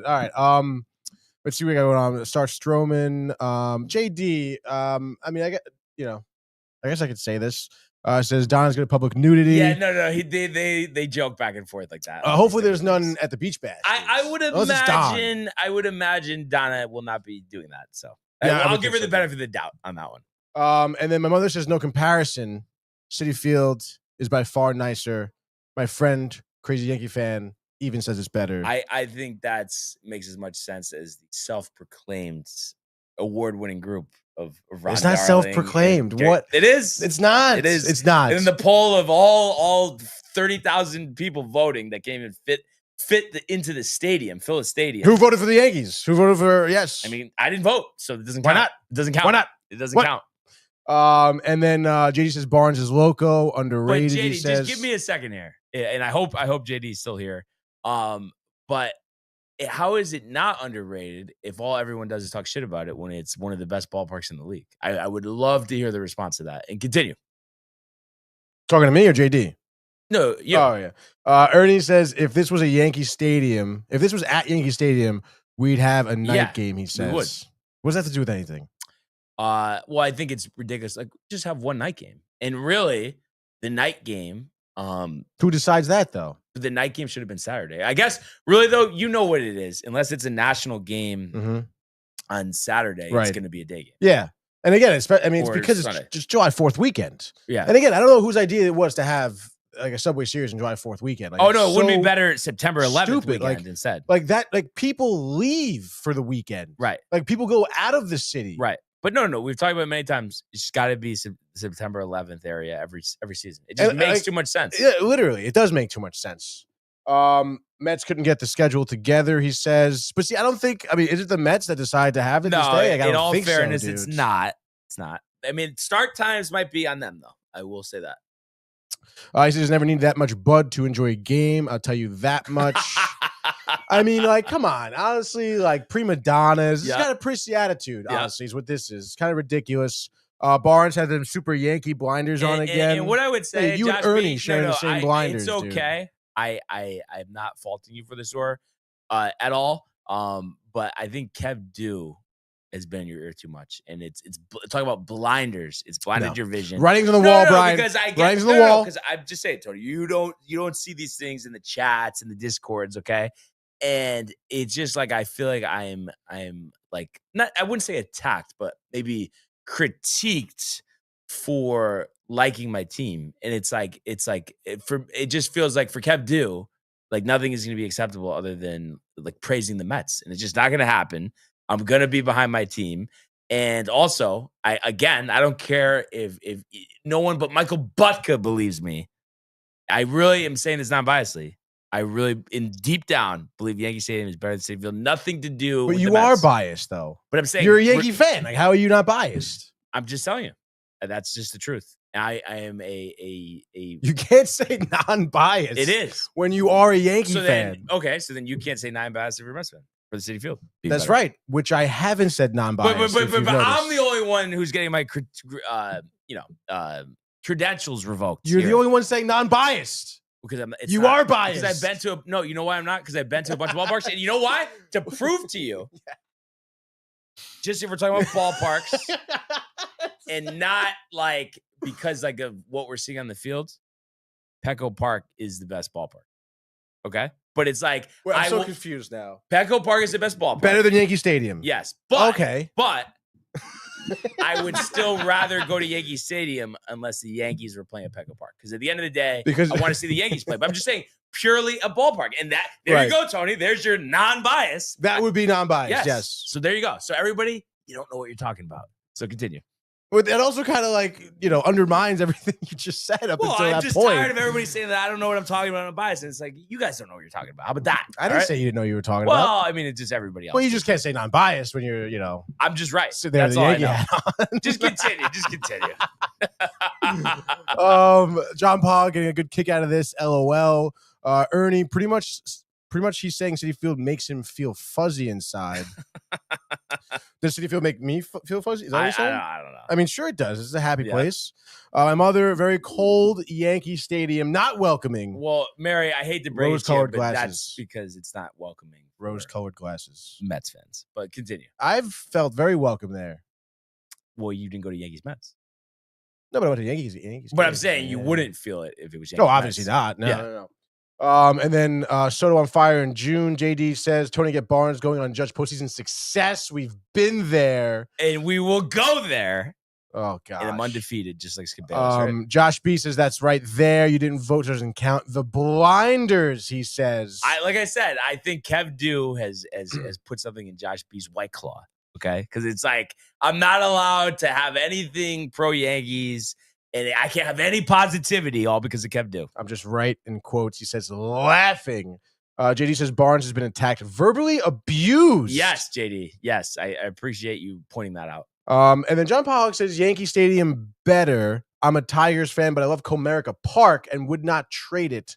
All right. Let's see what we got going on. Start Stroman. JD. I mean, I guess I could say this. Says Don's going to public nudity. Yeah, no. They joke back and forth like that. Hopefully, there's none at the beach bash. I would imagine Donna will not be doing that. So yeah, I'll give her the benefit of the doubt on that one. And then my mother says no comparison. City Field is by far nicer. My friend, crazy Yankee fan, even says it's better. I think that makes as much sense as the self-proclaimed award-winning group of Ron It's not Darling self-proclaimed. What? It is. It's not. It is. It's not. And in the poll of all 30,000 people voting that came and fit into the stadium, fill a stadium. Who voted for the Yankees? Who voted for yes? I mean, I didn't vote, so it doesn't Why count. not? It doesn't count. Why not? It doesn't count. And then JD says Barnes is loco, underrated. But JD, he says. just give me a second here, and I hope JD's still here. But how is it not underrated if everyone does is talk shit about it when it's one of the best ballparks in the league? I would love to hear the response to that and continue. Talking to me or JD? No, you. Oh yeah. Ernie says if this was at Yankee Stadium, we'd have a night game. He says. We would. What does that have to do with anything? Well, I think it's ridiculous. Like, just have one night game, and really, the night game. Who decides that though? The night game should have been Saturday. I guess. Really though, you know what it is. Unless it's a national game on Saturday, it's going to be a day game. Yeah, and again, it's because Sunday. It's just July 4th weekend. Yeah, and again, I don't know whose idea it was to have like a Subway Series on July 4th weekend. Like, it wouldn't be better September 11th weekend instead. Like that, like people leave for the weekend, right? Like people go out of the city, right? But no, we've talked about it many times. It's got to be September 11th area every season. It just makes too much sense. Yeah, literally, it does make too much sense. Mets couldn't get the schedule together, he says. But see, I don't think. I mean, is it the Mets that decide to have it this day? Like, in all fairness, it's not. It's not. I mean, start times might be on them, though. I will say that. He says never need that much bud to enjoy a game. I'll tell you that much. I mean, like, come on. Honestly, like prima donnas. He's Yeah. got a prissy attitude, Yeah. honestly, is what this is. It's kind of ridiculous. Barnes had them super Yankee blinders on again. And what I would say, Hey, you and Josh Ernie B, sharing the same blinders, It's dude. okay. I'm not faulting you for this, at all. But I think Kev Dew has been in your ear too much, and it's talking about blinders. It's blinded your vision. Writings on the wall, Brian. Because I get Writings on the wall. Because I'm just saying, Tony, you don't see these things in the chats and the discords, okay? And it's just like I feel like I'm like not. I wouldn't say attacked, but maybe critiqued for liking my team, and it just feels like for Kev Dew, like nothing is going to be acceptable other than like praising the Mets, and it's just not going to happen. I'm going to be behind my team, and also I don't care if no one but Michael Butka believes me. I really am saying this non-biasedly. I really, in deep down, believe Yankee Stadium is better than Citi Field. Nothing to do. But with you the are Mets. biased, though. But I'm saying you're a Yankee fan. Like, how are you not biased? I'm just telling you. That's just the truth. I am a. You can't say non-biased. It is when you are a Yankee fan. Fan. Okay, so then you can't say non-biased if you're a Mets fan for the Citi Field. That's right. Which I haven't said non-biased. But I'm the only one who's getting my credentials revoked. You're the only one saying non-biased. Because you are biased. Because I've been to no, you know why I'm not? Because I've been to a bunch of ballparks, and you know why? To prove to you, just if we're talking about ballparks, and not like because like of what we're seeing on the field, Petco Park is the best ballpark. Okay, but it's like I'm so confused now. Petco Park is the best ballpark, better than Yankee Stadium. Yes, but okay, but. I would still rather go to Yankee Stadium unless the Yankees were playing at Petco Park. Because at the end of the day, I want to see the Yankees play. But I'm just saying, purely a ballpark. And there you go, Tony. There's your non-bias. That would be non-biased, yes. So there you go. So everybody, you don't know what you're talking about. So continue. But that also kind of like, undermines everything you just said up until that point. I'm just tired of everybody saying that I don't know what I'm talking about on bias. And it's like, you guys don't know what you're talking about. How about that? I didn't say you didn't know what you were talking about. Well, I mean, it's just everybody else. Well, you just can't say non-biased when you're, I'm just right. Sit there That's all I know. Just continue. Just continue. John Paul getting a good kick out of this. LOL. Ernie, pretty much he's saying Citi Field makes him feel fuzzy inside. Does Citi Field make me feel fuzzy? Is that what you're saying? I don't know. I mean, sure it does. It's a happy place. My mother, very cold Yankee Stadium, not welcoming. Well, Mary, I hate to break it to you, but that's because it's not welcoming. Rose-colored glasses. Mets fans. But continue. I've felt very welcome there. Well, you didn't go to Yankees Mets. No, but I went to Yankees. But I'm saying you wouldn't feel it if it was Yankees No, obviously not. No. And then Soto on fire in June. JD says Tony get Barnes going on Judge postseason success. We've been there, and we will go there. Oh god, and I'm undefeated, just like Skip Bayless, right? Josh B says that's right there. You didn't vote, doesn't count. The blinders, he says. Like I said, I think Kev Dew has put something in Josh B's White Claw. Okay, because it's like I'm not allowed to have anything pro Yankees. And I can't have any positivity, all because of Kev Dew. I'm just right in quotes. He says, laughing. JD says Barnes has been attacked, verbally abused. Yes, JD. Yes, I appreciate you pointing that out. And then John Pollock says Yankee Stadium better. I'm a Tigers fan, but I love Comerica Park and would not trade it.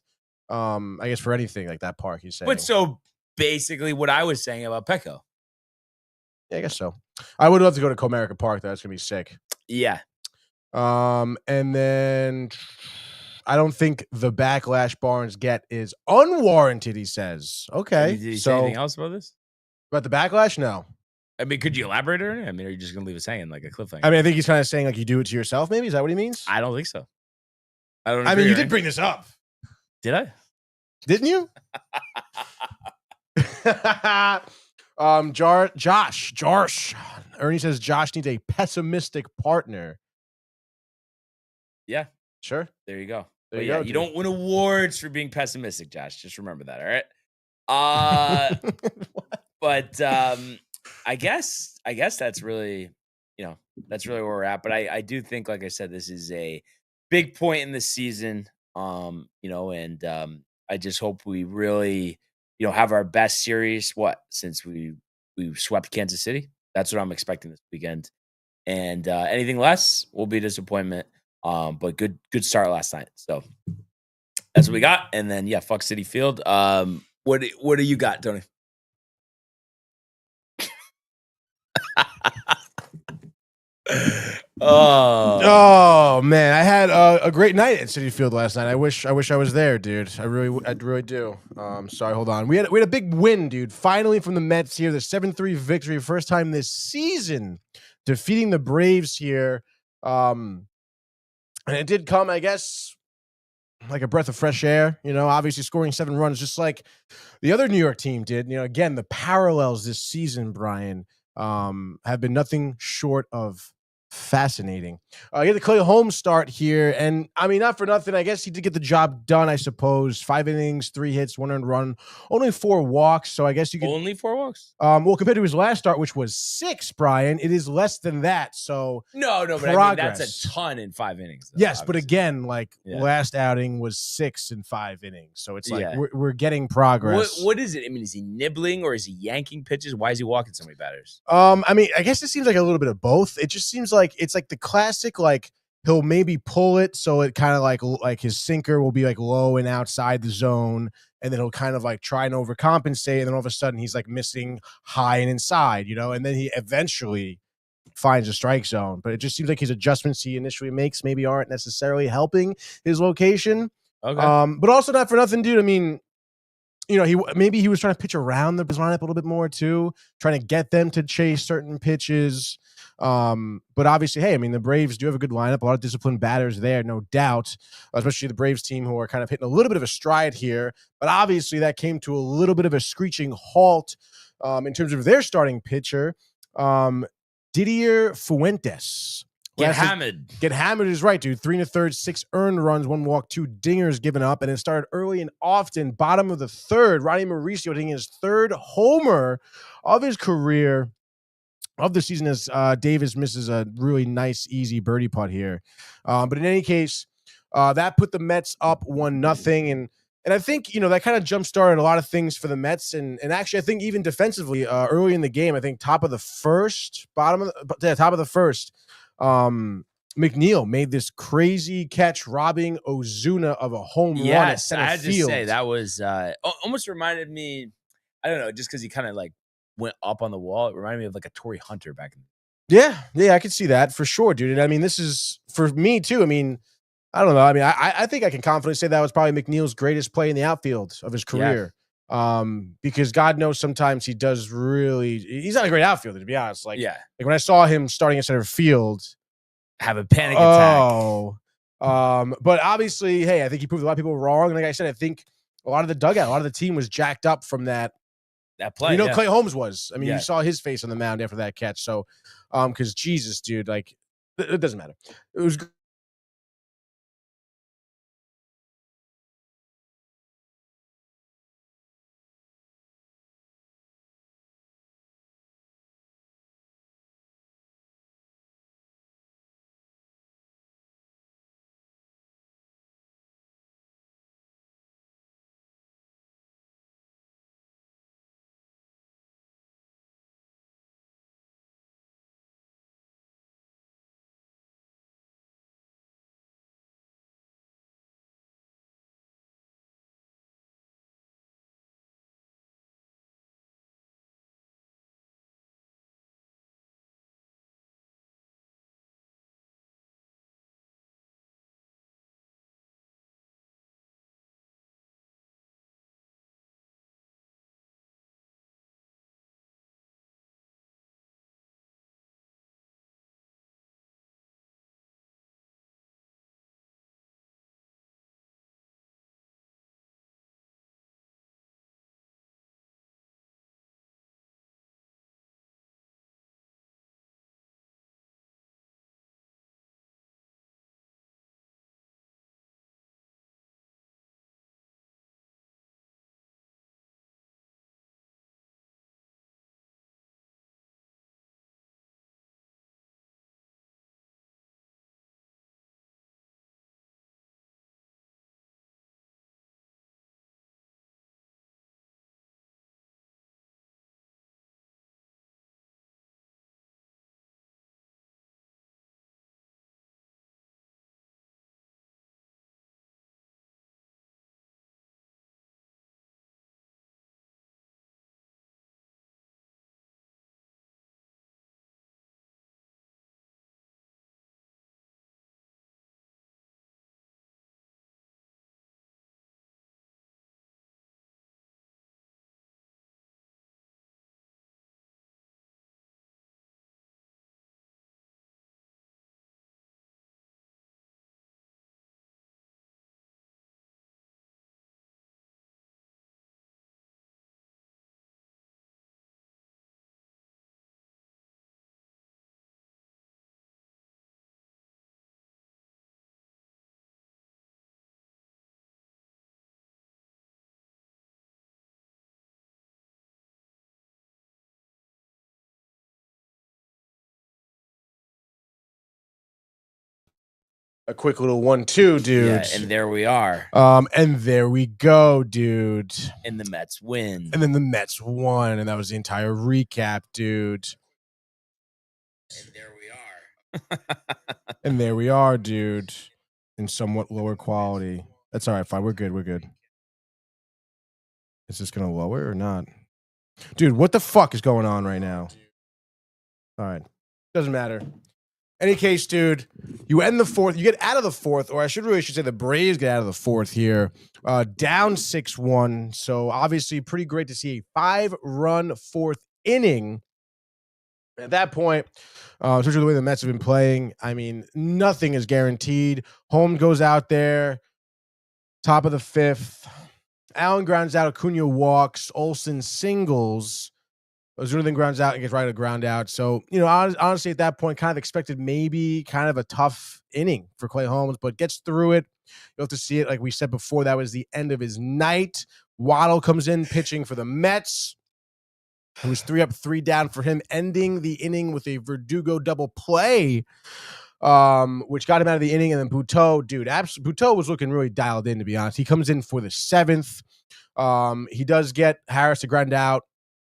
I guess for anything like that park. He's saying. But so basically, what I was saying about Petco. Yeah, I guess so. I would love to go to Comerica Park. That's gonna be sick. Yeah. And then I don't think the backlash Barnes get is unwarranted, he says. Okay. Did he say anything else about this? About the backlash? No. I mean, could you elaborate on it? I mean, are you just going to leave us hanging like a cliffhanger? I mean, I think he's kind of saying like you do it to yourself, maybe? Is that what he means? I don't think so. I don't I mean, you did bring this up. Did I? Didn't you? Josh. Ernie says Josh needs a pessimistic partner. Yeah. Sure. There you go. There you go. You don't win awards for being pessimistic, Josh. Just remember that, all right? But I guess that's really, that's really where we're at. But I do think, like I said, this is a big point in the season. And I just hope we really, have our best series. Since we swept Kansas City? That's what I'm expecting this weekend. And anything less will be a disappointment. But good start last night. So that's what we got. And then fuck Citi Field. What do you got, Tony? Oh man, I had a great night at Citi Field last night. I wish I was there, dude. I really do. Sorry, hold on. We had a big win, dude. Finally from the Mets here, the 7-3 victory, first time this season, defeating the Braves here. And it did come, I guess, like a breath of fresh air. You know, obviously scoring 7 runs, just like the other New York team did. You know, again, the parallels this season, Brian, have been nothing short of fascinating. You get the Clay Holmes start here, and I mean, not for nothing, I guess he did get the job done, I suppose. 5 innings, 3 hits, 1 earned run, only 4 walks, so I guess you could only 4 walks. Well, compared to his last start, which was 6, Brian, it is less than that. So no, but progress. I mean, that's a ton in 5 innings. Though, yes, obviously. But again, like last outing was 6 in 5 innings, so it's like we're getting progress. What is it? I mean, is he nibbling or is he yanking pitches? Why is he walking so many batters? I mean, I guess it seems like a little bit of both. It just seems like it's like the classic, like he'll maybe pull it so it kind of like his sinker will be like low and outside the zone, and then he'll kind of like try and overcompensate, and then all of a sudden he's like missing high and inside, you know, and then he eventually finds a strike zone. But it just seems like his adjustments he initially makes maybe aren't necessarily helping his location. Okay. But also not for nothing, dude. I mean, you know, he was trying to pitch around the lineup a little bit more too, trying to get them to chase certain pitches. But obviously, hey, I mean, the Braves do have a good lineup, a lot of disciplined batters there, no doubt, especially the Braves team who are kind of hitting a little bit of a stride here. But obviously that came to a little bit of a screeching halt in terms of their starting pitcher, Didier Fuentes. Get hammered. Get hammered is right, dude. 3 1/3, 6 earned runs, 1 walk, 2 dingers given up, and it started early and often. Bottom of the 3rd, Ronnie Mauricio hitting his 3rd homer of his career of the season as Davis misses a really nice, easy birdie putt here. But in any case, that put the Mets up 1-0, and I think, you know, that kind of jump-started a lot of things for the Mets. And actually, I think even defensively, early in the game, I think top of the first, McNeil made this crazy catch, robbing Ozuna of a home run at center field. Yes, I had to say that was almost reminded me. I don't know, just because he kind of like went up on the wall. It reminded me of like a Torrey Hunter back in. Yeah, I could see that for sure, dude. And I mean, this is for me too. I mean, I don't know. I mean, I think I can confidently say that was probably McNeil's greatest play in the outfield of his career. Because God knows sometimes he does he's not a great outfielder, to be honest. Like when I saw him starting at center field, have a panic attack. But obviously, hey, I think he proved a lot of people wrong. And like I said, I think a lot of the dugout, a lot of the team was jacked up from that play. You know, Clay Holmes was. I mean, you saw his face on the mound after that catch. So, because Jesus, dude, like it doesn't matter. It was a quick little 1-2, dude. Yeah, and there we are. And there we go, dude. And the Mets win. And then the Mets won, and that was the entire recap, dude. And there we are. And there we are, dude. In somewhat lower quality. That's all right, fine. We're good. We're good. Is this gonna lower or not? Dude, what the fuck is going on right now? All right. Doesn't matter. Any case, dude, you end the fourth. You get out of the fourth, or I should say the Braves get out of the fourth here. Down 6-1. So obviously pretty great to see a 5-run fourth inning. At that point, especially the way the Mets have been playing, I mean, nothing is guaranteed. Holmes goes out there, top of the fifth. Allen grounds out, Acuna walks, Olsen singles. Ozuna then grounds out and gets right to ground out. So, you know, honestly, at that point, kind of expected maybe kind of a tough inning for Clay Holmes, but gets through it. You'll have to see it. Like we said before, that was the end of his night. Waddle comes in pitching for the Mets. It was 3 up, 3 down for him, ending the inning with a Verdugo double play, which got him out of the inning. And then Bouteau, dude, Bouteau was looking really dialed in, to be honest. He comes in for the 7th. He does get Harris to ground out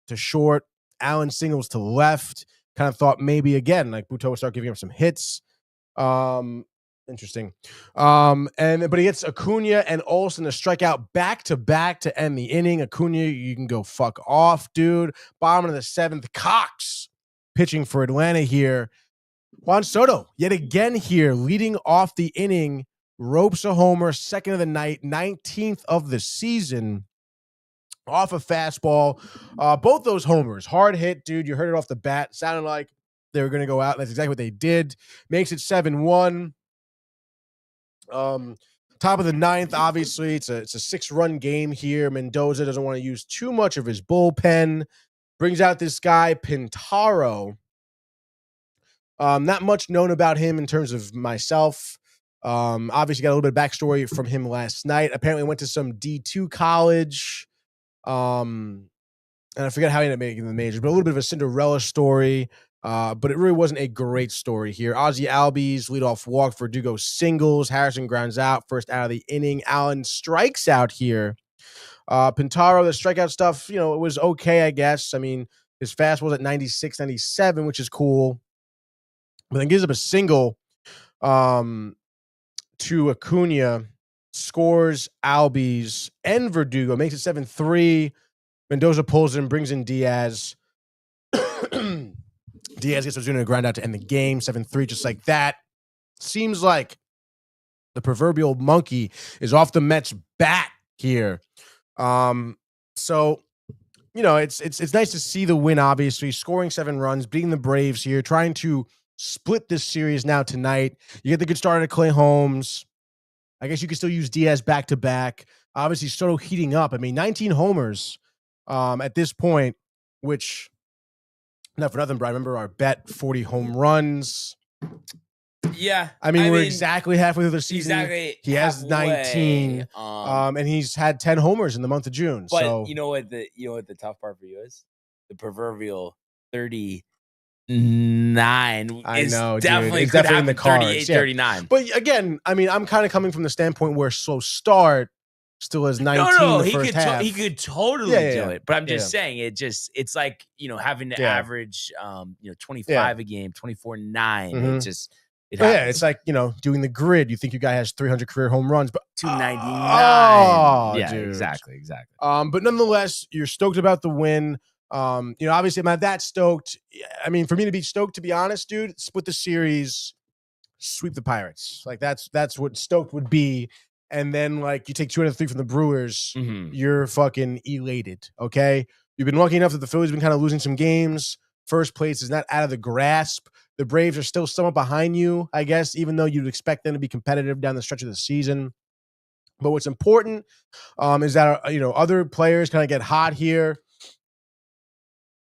to short. Allen singles to left. Kind of thought maybe again, like Bouteau would start giving him some hits. Interesting. But he gets Acuna and Olsen to strike out back to back to end the inning. Acuna, you can go fuck off, dude. Bottom of the 7th, Cox pitching for Atlanta here. Juan Soto, yet again here, leading off the inning, ropes a homer, 2nd of the night, 19th of the season. Off a fastball. Both those homers, hard hit, dude. You heard it off the bat. Sounded like they were going to go out. That's exactly what they did. Makes it 7-1. Top of the 9th, obviously. It's a 6-run game here. Mendoza doesn't want to use too much of his bullpen. Brings out this guy, Pintaro. Not much known about him in terms of myself. Obviously got a little bit of backstory from him last night. Apparently went to some D2 college. And I forget how he ended up making the majors, but a little bit of a Cinderella story. But it really wasn't a great story here. Ozzie Albies leadoff walk, Verdugo singles, Harrison grounds out, first out of the inning. Allen strikes out here. Pintaro, the strikeout stuff, you know, it was okay, I guess. I mean, his fastball was at 96, 97, which is cool. But then gives up a single to Acuna. Scores Albies and Verdugo, makes it 7-3. Mendoza pulls in, brings in Diaz. Diaz gets Ozuna to ground out to end the game, 7-3, just like that. Seems like the proverbial monkey is off the Mets' bat here. So, you know, it's nice to see the win, obviously. Scoring 7 runs, beating the Braves here, trying to split this series now tonight. You get the good start of Clay Holmes. I guess you can still use Diaz back-to-back. Obviously, Soto heating up. I mean, 19 homers at this point, which, not for nothing, but I remember our bet, 40 home runs. Yeah. I mean, we're exactly halfway through the season. Exactly. He has 19, and he's had 10 homers in the month of June. But so you know what the tough part for you is? The proverbial 39 I know, definitely dude. It's could definitely in the happen cards. 38, Yeah. 39. But again, I mean, I'm kind of coming from the standpoint where slow start still has 19 No, the he first half. he could totally do it. But I'm just saying, it's like, you know, having to average 25 a game, 24-9. It just it's like, you know, doing the grid. You think your guy has 300 career home runs, but 299. Yeah, dude. exactly. But nonetheless, you're stoked about the win. You know, obviously I'm not that stoked. I mean, for me to be stoked, to be honest, dude, split the series, sweep the Pirates. Like that's what stoked would be. And then like you take 2 out of 3 from the Brewers, you're fucking elated. Okay. You've been lucky enough that the Phillies have been kind of losing some games. First place is not out of the grasp. The Braves are still somewhat behind you, I guess, even though you'd expect them to be competitive down the stretch of the season. But what's important is that, you know, other players kind of get hot here.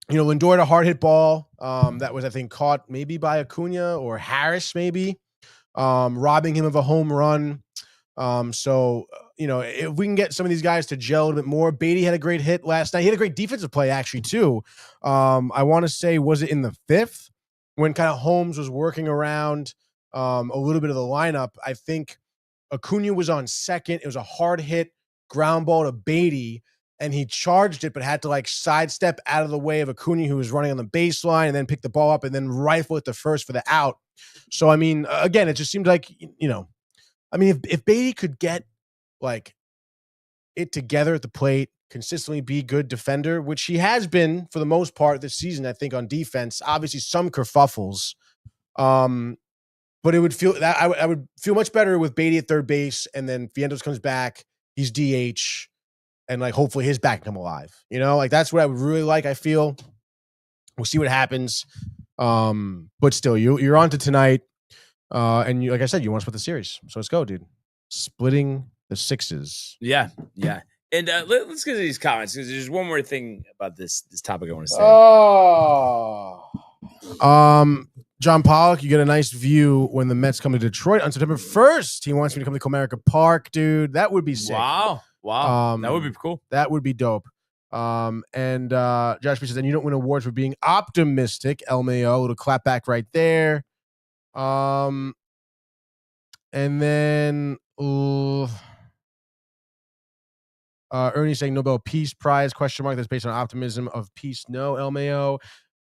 You know, Lindor had a hard hit ball that was, I think, caught maybe by Acuna or Harris, maybe, robbing him of a home run. So, you know, if we can get some of these guys to gel a little bit more. Beatty had a great hit last night. He had a great defensive play, actually, too. I want to say, was it in the 5th when kind of Holmes was working around a little bit of the lineup, I think Acuna was on second. It was a hard hit ground ball to Beatty, and he charged it, but had to like sidestep out of the way of Acuna, who was running on the baseline, and then pick the ball up and then rifle it to first for the out. So, I mean, again, it just seems like, I mean, if Beatty could get like it together at the plate, consistently be good defender, which he has been for the most part this season, I think, on defense. Obviously, some kerfuffles, but it would feel that I would feel much better with Beatty at third base, and then Vientos comes back, he's DH, and like hopefully his back come alive. Like that's what I would really like. I feel we'll see what happens, but still, you're on to tonight, and like I said, you want to split the series, so let's go, dude. Splitting the sixes. Yeah. And let's get to these comments, because there's one more thing about this topic I want to say. John Pollock, you get a nice view when the Mets come to Detroit on September 1st. He wants me to come to Comerica Park, dude. That would be sick. Wow. That would be cool. That would be dope. And Josh B says, and you don't win awards for being optimistic. LMAO, a little clap back right there. And then Ernie saying Nobel Peace Prize, ? That's based on optimism of peace. No, LMAO.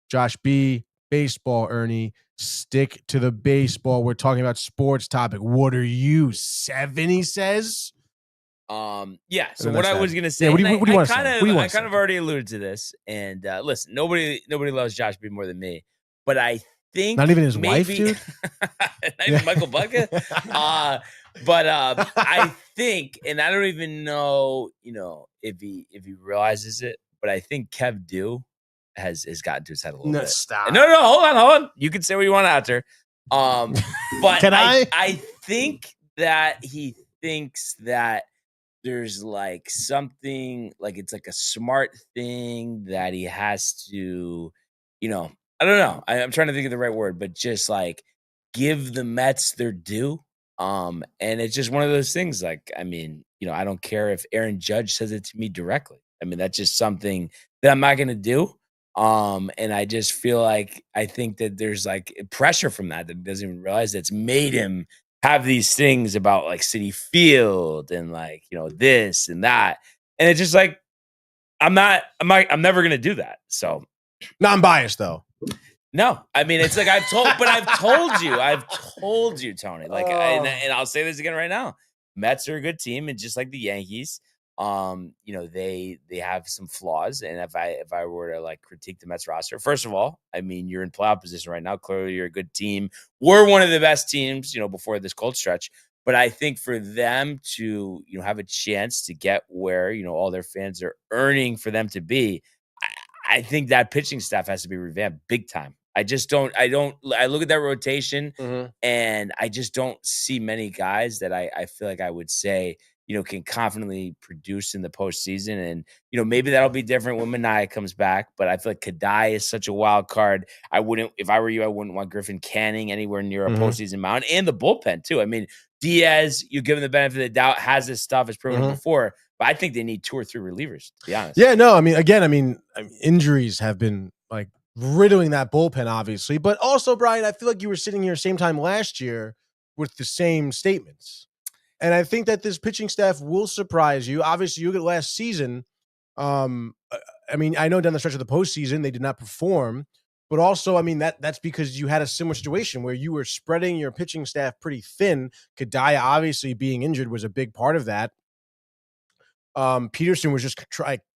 Josh B, baseball, Ernie. Stick to the baseball. We're talking about sports topic. What are you, 7, he says? Yeah. So what I was going to say, what do you want to say? I kind of already alluded to this. And listen, nobody loves Josh B more than me. But I think not even his wife, dude. Not even Michael Bucket. But I think, and I don't even know, if he realizes it, but I think Kev Dew has gotten to his head a little bit. Stop. No, hold on. You can say what you want after. But Can I? I think that he thinks that there's like something, like it's like a smart thing that he has to, I don't know. I'm trying to think of the right word, but just like give the Mets their due. And it's just one of those things. Like, I mean, I don't care if Aaron Judge says it to me directly. I mean, that's just something that I'm not going to do. And I just feel like I think that there's like pressure from that he doesn't even realize that's made him have these things about like Citi Field and like, this and that. And it's just like, I'm never going to do that. So Non-biased though. No, I mean, it's like I've told you, Tony, like, and I'll say this again right now. Mets are a good team. And just like the Yankees, they have some flaws. And if I were to like critique the Mets roster, first of all, I mean, you're in playoff position right now. Clearly you're a good team. We're one of the best teams, before this cold stretch. But I think for them to, have a chance to get where, all their fans are earning for them to be, I think that pitching staff has to be revamped big time. I look at that rotation and I just don't see many guys that I feel like I would say, can confidently produce in the postseason. And, maybe that'll be different when Minaya comes back, but I feel like Kadai is such a wild card. If I were you, I wouldn't want Griffin Canning anywhere near a postseason mound, and the bullpen too. I mean, Diaz, you give him the benefit of the doubt, has this stuff, has proven it before, but I think they need 2 or 3 relievers, to be honest. Yeah, no, I mean, injuries have been like riddling that bullpen, obviously, but also, Brian, I feel like you were sitting here same time last year with the same statements. And I think that this pitching staff will surprise you. Obviously, you look at last season. I mean, I know down the stretch of the postseason, they did not perform, but also, I mean, that's because you had a similar situation where you were spreading your pitching staff pretty thin. Kadaya, obviously, being injured was a big part of that. Peterson was just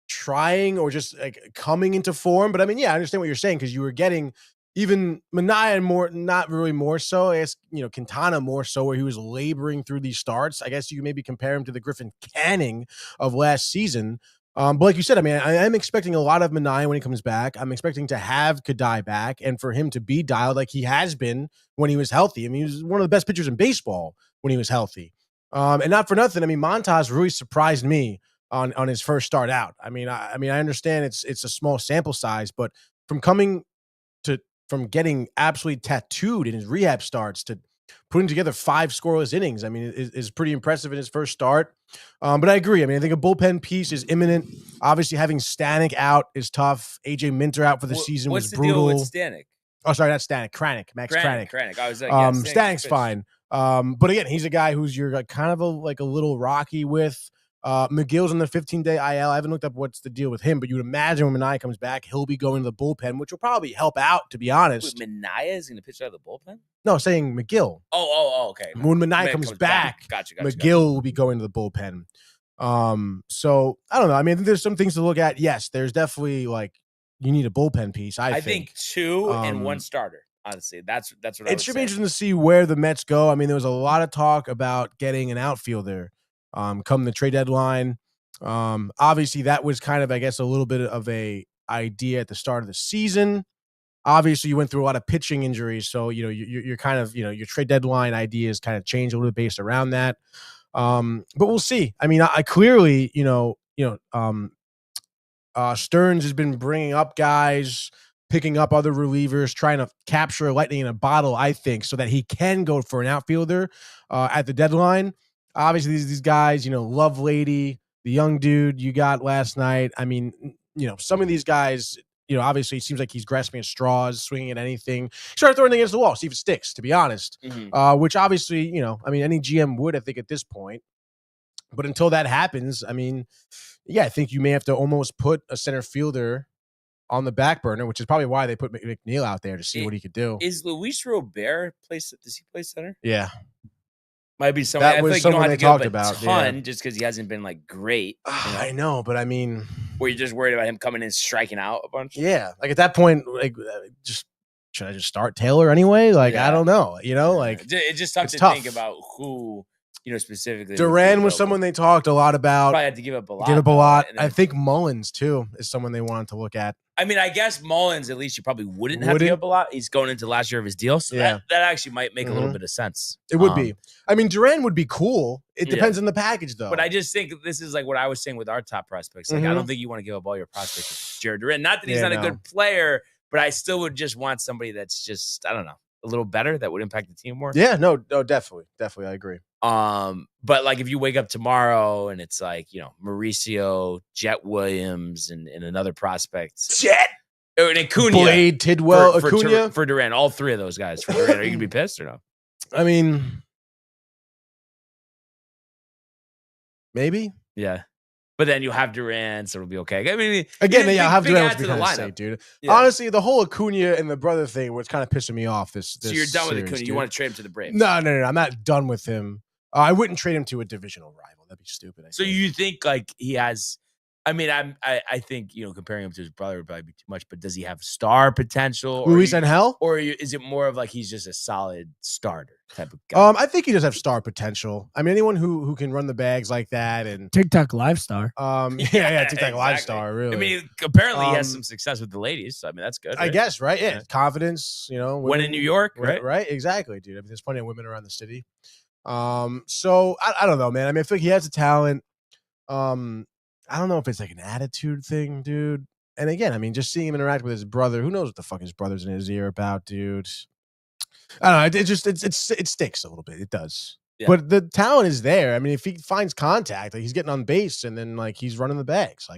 trying or just like coming into form. But I mean, yeah, I understand what you're saying, because you were getting even Minaya more, not really more so. I guess, Quintana more so, where he was laboring through these starts. I guess you can maybe compare him to the Griffin Canning of last season. But like you said, I mean, I am expecting a lot of Minaya when he comes back. I'm expecting to have Kadai back and for him to be dialed like he has been when he was healthy. I mean, he was one of the best pitchers in baseball when he was healthy. And not for nothing, I mean, Montas really surprised me on his first start out. I mean, I understand it's a small sample size, but from getting absolutely tattooed in his rehab starts to putting together 5 scoreless innings, I mean, is pretty impressive in his first start. But I agree. I mean, I think a bullpen piece is imminent. Obviously, having Stanek out is tough. AJ Minter out for the season was brutal. What's the deal with Stanek? Oh, sorry, that's Stanek. Kranick. Max Kranick. Kranick. I was like, Stanek's fine. But again, he's a guy who's you're like kind of a little rocky with. McGill's on the 15-day IL. I haven't looked up what's the deal with him, but you would imagine when Minaya comes back, he'll be going to the bullpen, which will probably help out, to be honest. Wait, Minaya is going to pitch out of the bullpen? No, saying McGill. Oh, okay. When Minaya comes back, gotcha, McGill will be going to the bullpen. So I don't know. I mean, there's some things to look at. Yes, there's definitely you need a bullpen piece. I think 2 and 1 starter. Honestly, that's what I it should be interesting to see where the Mets go. I mean, there was a lot of talk about getting an outfielder come the trade deadline. Obviously, that was kind of, I guess, a little bit of a idea at the start of the season. Obviously, you went through a lot of pitching injuries, so you're kind of your trade deadline ideas kind of change a little bit based around that. But we'll see. I mean, I clearly, Stearns has been bringing up guys, picking up other relievers, trying to capture lightning in a bottle, I think, so that he can go for an outfielder at the deadline. Obviously, these guys, Lovelady, the young dude you got last night. I mean, some of these guys, obviously it seems like he's grasping at straws, swinging at anything. Start throwing it against the wall, see if it sticks, to be honest. Mm-hmm. Which obviously, any GM would, I think, at this point. But until that happens, I mean, yeah, I think you may have to almost put a center fielder on the back burner, which is probably why they put McNeil out there to see what he could do. Is Luis Robert does he play center? Yeah. Might be someone. That was someone they talked about. Ton just because he hasn't been great. I know, but I mean, were you just worried about him coming in striking out a bunch? Yeah, at that point, should I just start Taylor anyway? I don't know. It's just tough to think about who. Specifically, Duran was someone they talked a lot about. Probably had to give up a lot. I think Mullins too is someone they wanted to look at. I mean, I guess Mullins, at least you probably wouldn't have to give up a lot. He's going into the last year of his deal, so that actually might make a little bit of sense. It would be. I mean, Duran would be cool. It depends on the package, though. But I just think this is what I was saying with our top prospects. I don't think you want to give up all your prospects to Jared Duran. Not that he's not a good player, but I still would just want somebody that's just, I don't know, a little better that would impact the team more. Yeah, no, definitely, I agree. But if you wake up tomorrow and it's Mauricio, Jet Williams, and another prospect, and Acuna, Blade, Tidwell, Acuna for Duran, all 3 of those guys for Duran, are you gonna be pissed or no? I mean, maybe, yeah. But then you'll have Duran, so it'll be okay. I mean, again, I'll have Duran to be kind of safe, dude. Yeah. Honestly, the whole Acuna and the brother thing was kind of pissing me off. So you're done with Acuna. Dude. You want to trade him to the Braves? No. I'm not done with him. I wouldn't trade him to a divisional rival. That'd be stupid. So you think he has? I mean, I think comparing him to his brother would probably be too much. But does he have star potential? Luis Angel? Or is it more of he's just a solid starter type of guy? I think he does have star potential. I mean, anyone who can run the bags like that and TikTok live star. TikTok live star. Really. I mean, apparently he has some success with the ladies. So I mean, that's good. Right? I guess, right? Yeah, confidence. Women, when in New York, right? Right, exactly, dude. I mean, there's plenty of women around the city. So I don't know, man. I mean, I feel like he has a talent. I don't know if it's an attitude thing, dude. And again, I mean, just seeing him interact with his brother, who knows what the fuck his brother's in his ear about, dude. I don't know. It sticks a little bit. It does. Yeah. But the talent is there. I mean, if he finds contact, he's getting on base and then he's running the bags.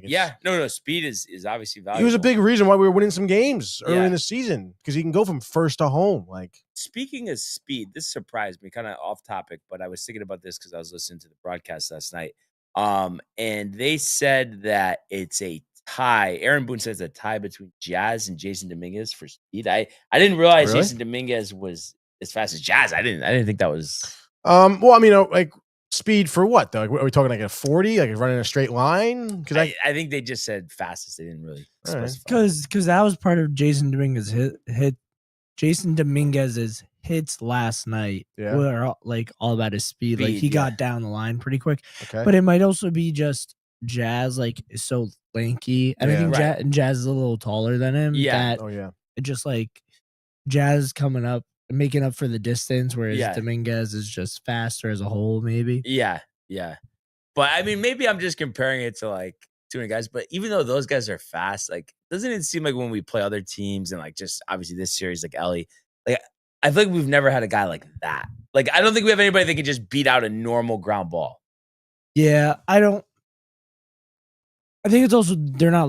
No, speed is obviously valuable. He was a big reason why we were winning some games early in the season because he can go from first to home. Speaking of speed, this surprised me, kind of off topic, but I was thinking about this because I was listening to the broadcast last night. And they said that it's a tie. Aaron Boone says a tie between Jazz and Jason Dominguez for speed. I didn't realize Jason Dominguez was as fast as Jazz. I didn't think that was. Well, I mean, speed for what though? Are we talking a 40, running a straight line? Because I think they just said fastest. They didn't really specify. Because that was part of Jason Dominguez's hit. Jason Dominguez's hits last night were all about his speed. He got down the line pretty quick. Okay. But it might also be just Jazz is so lanky. And I think Jazz is a little taller than him. Yeah. It just Jazz coming up, making up for the distance, whereas Dominguez is just faster as a whole, maybe. Yeah. But I mean, maybe I'm just comparing it to two many guys, but even though those guys are fast, doesn't it seem like when we play other teams and just obviously this series, Ellie, I feel like we've never had a guy like that. I don't think we have anybody that can just beat out a normal ground ball. Yeah, I think it's also they're not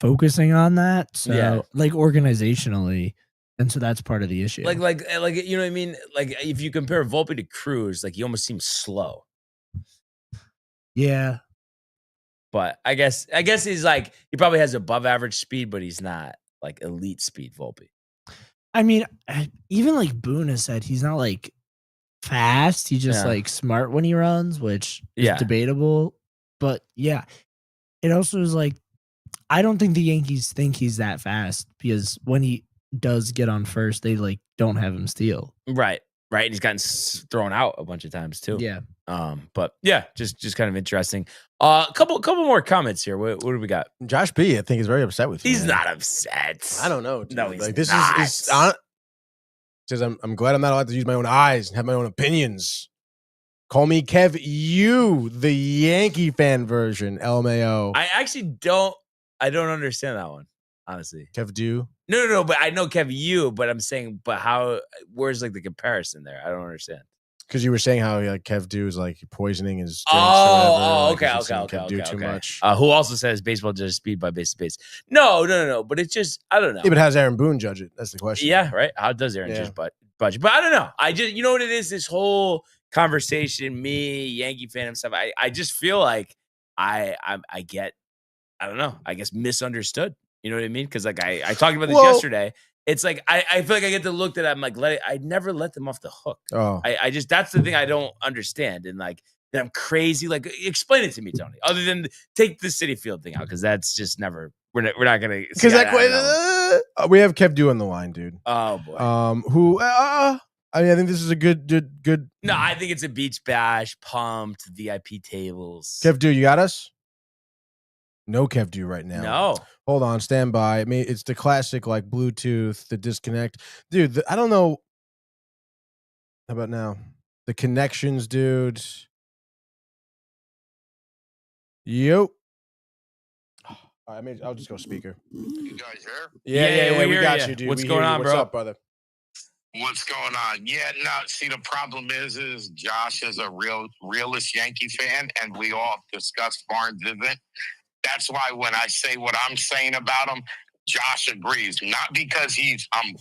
focusing on that. So organizationally, And so that's part of the issue. Like you know what I mean? Like if you compare Volpe to Cruz, like he almost seems slow. Yeah. But I guess he's like he probably has above average speed, but he's not like elite speed Volpe. I mean, even like Boone has said he's not like fast. He's just like smart when he runs, which is debatable. But yeah, it also is like I don't think the Yankees think he's that fast because when he does get on first, they like don't have him steal. Right. And he's gotten thrown out a bunch of times too. Yeah. But yeah, just kind of interesting. Couple more comments here. What do we got? Josh B, I think is very upset with you. He's man. not upset. I don't know. Dude. No, he's like this not. is says I'm glad I'm not allowed to use my own eyes and have my own opinions. Call me Kev U, the Yankee fan version. LMAO. I actually don't understand that one, honestly. Kev Do. No, but I know Kev U, but I'm saying, but where's like the comparison there? I don't understand. Because you were saying how like Kev Do is like poisoning his drinks okay. too much. Who also says baseball judges speed by base to base? No. But it's just I don't know. Yeah, but how's Aaron Boone judge it? That's the question. Yeah, right. How does Aaron judge budget? But I don't know. I just what it is. This whole conversation, me Yankee fan and stuff. I just feel like I get I don't know. I guess misunderstood. You know what I mean? Because like I talked about this yesterday. It's like I feel like I get the look that I'm like I never let them off the hook. Oh, I just that's the thing I don't understand, and like that I'm crazy. Like explain it to me, Tony. Other than take the City Field thing out because that's just never we're not gonna because we have Kev Do on the line, dude. Oh boy. Who? I mean, I think this is a good. No, I think it's a beach bash, pumped VIP tables. Kev Do, you got us? No Kev Do right now. No. Hold on, stand by. I mean, it's the classic like Bluetooth, the disconnect. Dude, I don't know. How about now? The connections, dude. Yo. All right, I'll just go speaker. You guys here? Yeah, we got you, dude. What's going on, bro? What's up, brother? What's going on? Yeah, no, see, the problem is Josh is a realist Yankee fan, and we all discussed Barnes isn't. That's why when I say what I'm saying about him, Josh agrees. Not because I'm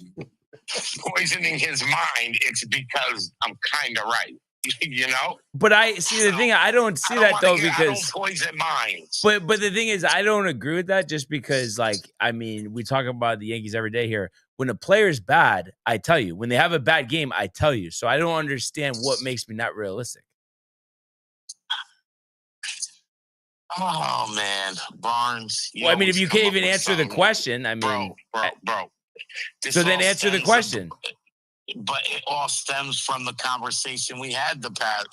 poisoning his mind. It's because I'm kind of right. You know? But I see the thing. I don't see that though because I don't poison minds. But the thing is, I don't agree with that just because, like, I mean, we talk about the Yankees every day here. When a player's bad, I tell you. When they have a bad game, I tell you. So I don't understand what makes me not realistic. Oh man, Barnes. Well, I mean, if you can't even answer the question, I mean, bro. So then answer the question. But it all stems from the conversation we had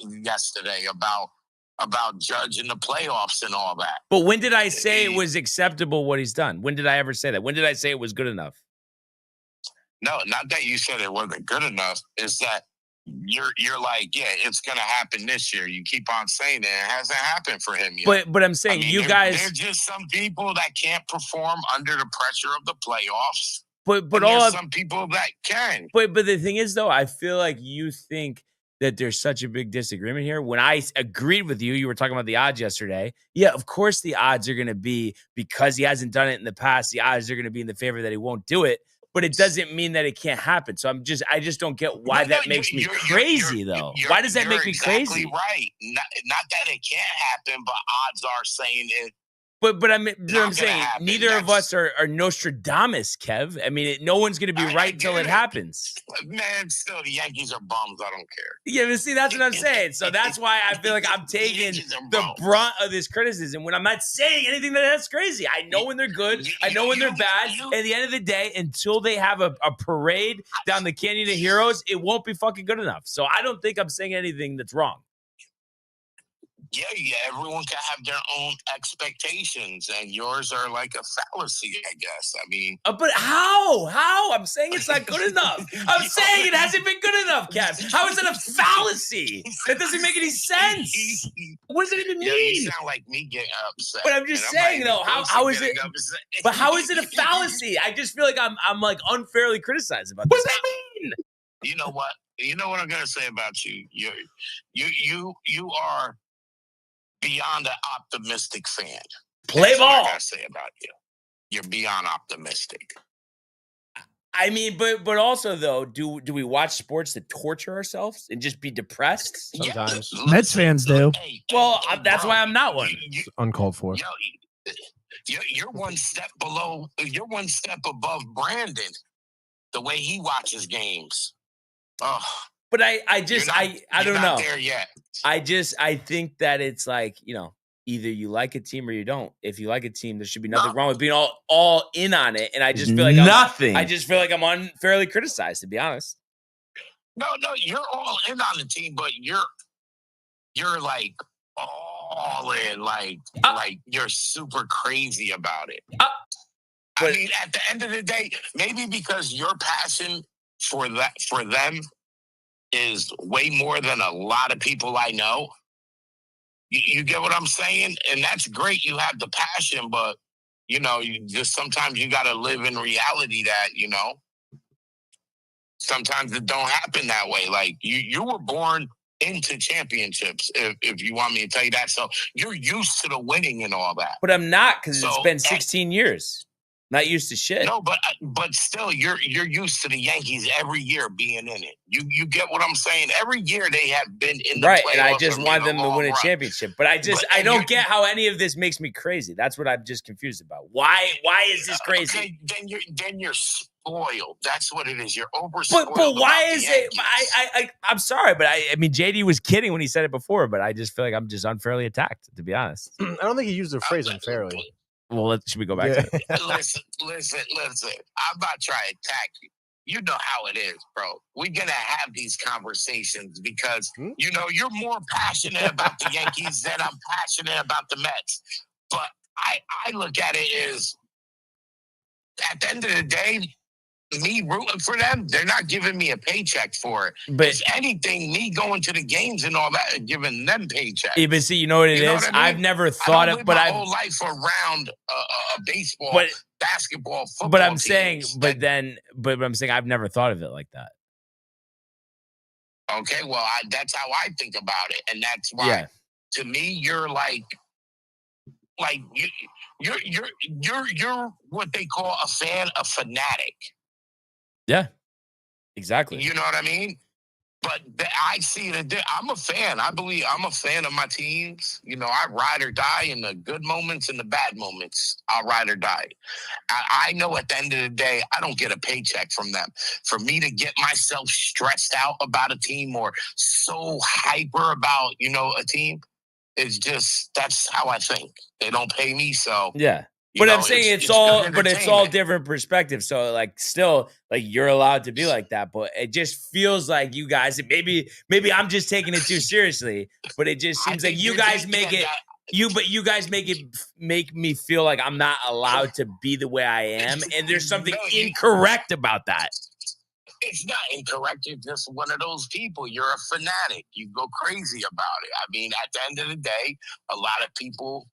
yesterday about Judge in the playoffs and all that. But when did I say it was acceptable what he's done? When did I ever say that? When did I say it was good enough? No, not that you said it wasn't good enough. Is that you're like, yeah, it's gonna happen this year. You keep on saying it. It hasn't happened for him yet. But I'm saying you guys. There's just some people that can't perform under the pressure of the playoffs. But some people that can. But the thing is, though, I feel like you think that there's such a big disagreement here. When I agreed with you, you were talking about the odds yesterday. Yeah, of course the odds are going to be because he hasn't done it in the past. The odds are going to be in the favor that he won't do it. But it doesn't mean that it can't happen. So I just don't get why that makes me crazy, though. Why does that make me crazy? Right. Not that it can't happen, but odds are saying it. But I'm saying neither of us are Nostradamus, Kev. I mean, no one's going to be right until it happens. Man, still, the Yankees are bums. I don't care. Yeah, but see, that's what I'm saying. So that's why I feel like I'm taking the brunt of this criticism when I'm not saying anything that's crazy. I know when they're good. I know when they're bad. At the end of the day, until they have a parade down the Canyon of Heroes, it won't be fucking good enough. So I don't think I'm saying anything that's wrong. Yeah, everyone can have their own expectations, and yours are like a fallacy, I guess. I mean, but how? I'm saying it's not good enough. I'm saying it hasn't been good enough, Kev. How is it a fallacy? That doesn't make any sense. What does it even mean? You sound like me getting upset. But I'm just saying, though, how is it? But how is it a fallacy? I just feel like I'm like unfairly criticized about this. What does that mean? You know what? You know what I'm gonna say about you. You are beyond an optimistic fan. Play ball. What I gotta say about you. You're beyond optimistic. I mean, but also though, do we watch sports to torture ourselves and just be depressed? Sometimes. Mets fans do. Well, that's why I'm not one. It's uncalled for. You're one step below. You're one step above Brandon. The way he watches games. Oh, but I don't know. There yet. I think that it's like, either you like a team or you don't. If you like a team, there should be nothing wrong with being all in on it. And I just feel like I'm unfairly criticized, to be honest. No, you're all in on the team, but you're like all in, like you're super crazy about it. I mean, at the end of the day, maybe because your passion for them is way more than a lot of people I know. You get what I'm saying? And that's great. You have the passion, but you just sometimes you got to live in reality that, sometimes it don't happen that way. Like you were born into championships, if you want me to tell you that. So you're used to the winning and all that. But I'm not, because it's been 16 years. Not used to shit. No, but still, you're used to the Yankees every year being in it. You get what I'm saying? Every year they have been in the right, playoffs, and I just want them to win a championship. But I don't get how any of this makes me crazy. That's what I'm just confused about. Why is this crazy? Okay, then you're spoiled. That's what it is. You're over spoiled. But why is it? I'm sorry, but I mean, JD was kidding when he said it before. But I just feel like I'm just unfairly attacked, to be honest. I don't think he used the phrase unfairly. Well, should we go back to it? Listen. I'm not trying to attack you. You know how it is, bro. We're going to have these conversations because, you're more passionate about the Yankees than I'm passionate about the Mets. But I look at it as, at the end of the day, me rooting for them, they're not giving me a paycheck for it. But if anything, me going to the games and all that and giving them paychecks. Yeah, but see, you know what it is? What I mean? I've never thought of, but I've whole life around baseball, basketball, football. But I'm saying, but I'm saying I've never thought of it like that. Okay, well, that's how I think about it, and that's why, to me, you're like you're what they call a fan, a fanatic. Yeah, exactly. You know what I mean? But I see it. I'm a fan. I believe I'm a fan of my teams. I ride or die in the good moments and the bad moments. I'll ride or die. I know at the end of the day, I don't get a paycheck from them. For me to get myself stressed out about a team or so hyper about, a team, it's just, that's how I think. They don't pay me, so. Yeah. But I'm saying it's all different perspectives. So still you're allowed to be like that, but it just feels like you guys, maybe I'm just taking it too seriously, but it just seems like you guys make me feel like I'm not allowed to be the way I am. And there's something incorrect about that. It's not incorrect. You're just one of those people. You're a fanatic. You go crazy about it. I mean, at the end of the day, a lot of people,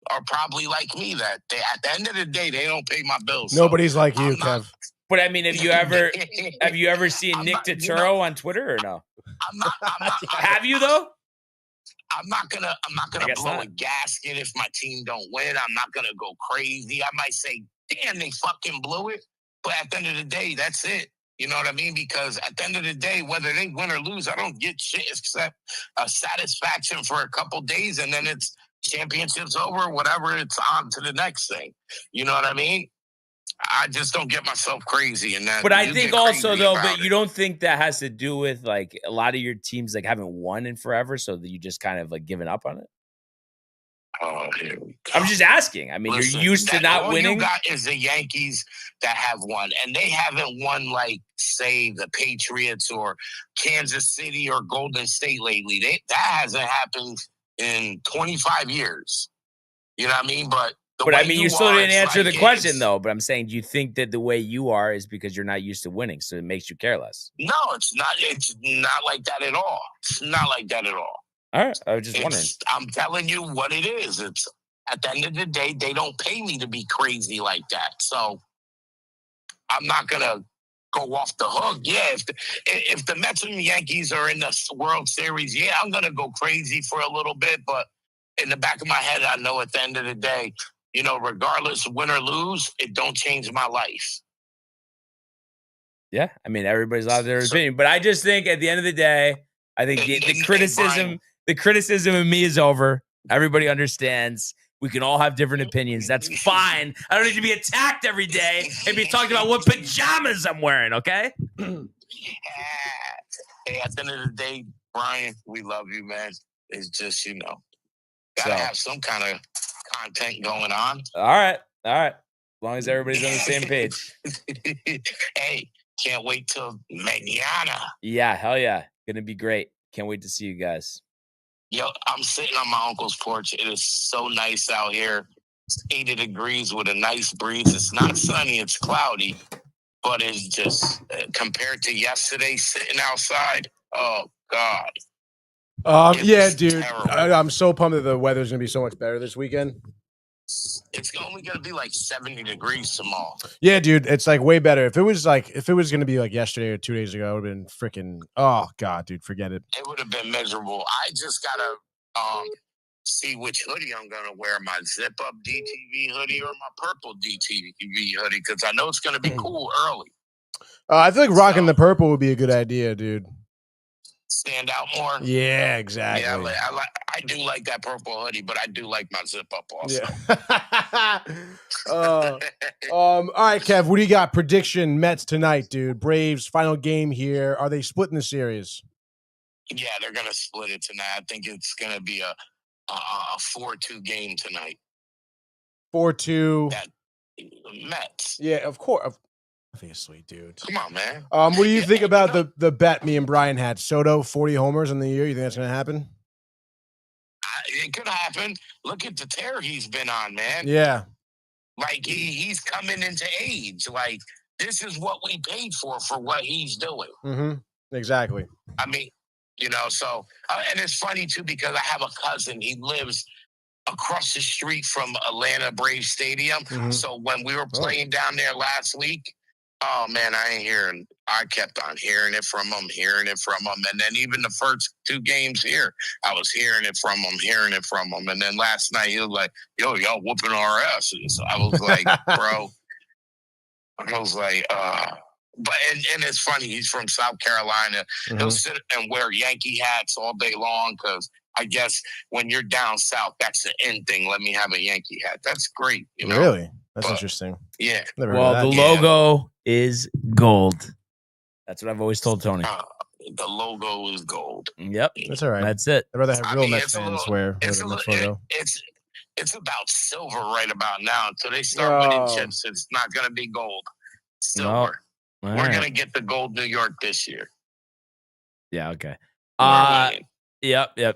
are probably like me, that at the end of the day, they don't pay my bills. Nobody's like you, Kev. But I mean, have you ever seen Nick Turturro on Twitter or no? I'm not. Have you though? I'm not gonna blow a gasket if my team don't win. I'm not gonna go crazy. I might say, damn, they fucking blew it. But at the end of the day, that's it. You know what I mean? Because at the end of the day, whether they win or lose, I don't get shit except a satisfaction for a couple days, and then it's championship's over, whatever, it's on to the next thing. You know what I mean? I just don't get myself crazy in that. But I think also though, but you don't think that has to do with a lot of your teams haven't won in forever, so that you just kind of given up on it? Oh, here we go. I'm just asking. I mean, you're used to not winning. All you got is the Yankees that have won, and they haven't won say the Patriots or Kansas City or Golden State lately. That hasn't happened in 25 years. You know what I mean? But I mean, you still didn't answer the question, though. But I'm saying, do you think that the way you are is because you're not used to winning, so it makes you care less? No, it's not. It's not like that at all. It's not like that at all. All right. I was just wondering. I'm telling you what it is. It's at the end of the day, they don't pay me to be crazy like that. So I'm not going to go off the hook. Yeah, if the Mets and the Yankees are in the World Series, yeah, I'm going to go crazy for a little bit. But in the back of my head, I know at the end of the day, regardless win or lose, it don't change my life. Yeah, I mean, everybody's allowed their opinion, but I just think at the end of the day, I think the criticism of me is over. Everybody understands. We can all have different opinions. That's fine. I don't need to be attacked every day and be talking about what pajamas I'm wearing, okay? Hey, at the end of the day, Brian, we love you, man. It's just, gotta have some kind of content going on. All right. As long as everybody's on the same page. Hey, can't wait till mañana. Yeah, hell yeah. Gonna be great. Can't wait to see you guys. Yo, I'm sitting on my uncle's porch. It is so nice out here. It's 80 degrees with a nice breeze. It's not sunny, it's cloudy, but it's just compared to yesterday sitting outside. Oh God. Yeah, dude. I'm so pumped that the weather's gonna be so much better this weekend. It's only gonna be like 70 degrees tomorrow. Yeah, dude. It's like way better. If it was gonna be like yesterday or 2 days ago, it would have been freaking. Oh God, dude, forget it. It would have been miserable. I just gotta see which hoodie I'm gonna wear, my zip up DTV hoodie or my purple DTV hoodie, because I know it's gonna be cool early. I feel like rocking the purple would be a good idea, dude. Stand out more. Yeah, exactly. Yeah, I do like that purple hoodie, but I do like my zip up also. Yeah. All right, Kev, what do you got? Prediction Mets tonight, dude. Braves final game here. Are they splitting the series? Yeah, they're gonna split it tonight. I think it's gonna be a 4-2 game tonight. 4-2. Mets. Yeah, of course. Obviously, dude. Come on, man. What do you think about the bet me and Brian had? Soto 40 homers in the year. You think that's gonna happen? It could happen. Look at the tear he's been on, man. Yeah. Like he's coming into age. Like this is what we paid for what he's doing. Mm-hmm. Exactly. I mean, so and it's funny too because I have a cousin. He lives across the street from Atlanta Braves Stadium. Mm-hmm. So when we were playing down there last week, oh man, I kept on hearing it from him. And then even the first 2 games here, I was hearing it from him. And then last night he was like, yo, y'all whooping our asses. I was like, bro. But it's funny, he's from South Carolina. Mm-hmm. He'll sit and wear Yankee hats all day long because I guess when you're down south, that's the end thing. Let me have a Yankee hat. That's great. Really? That's interesting. Yeah. Well, the logo is gold. That's what I've always told Tony. The logo is gold. Yep. That's all right. That's it. I'd rather have real Mets fans wear the Mets logo. It's about silver right about now. Until they start winning chips, it's not going to be gold. Silver. No. We're going to get the gold New York this year. Yeah, okay. Yep. All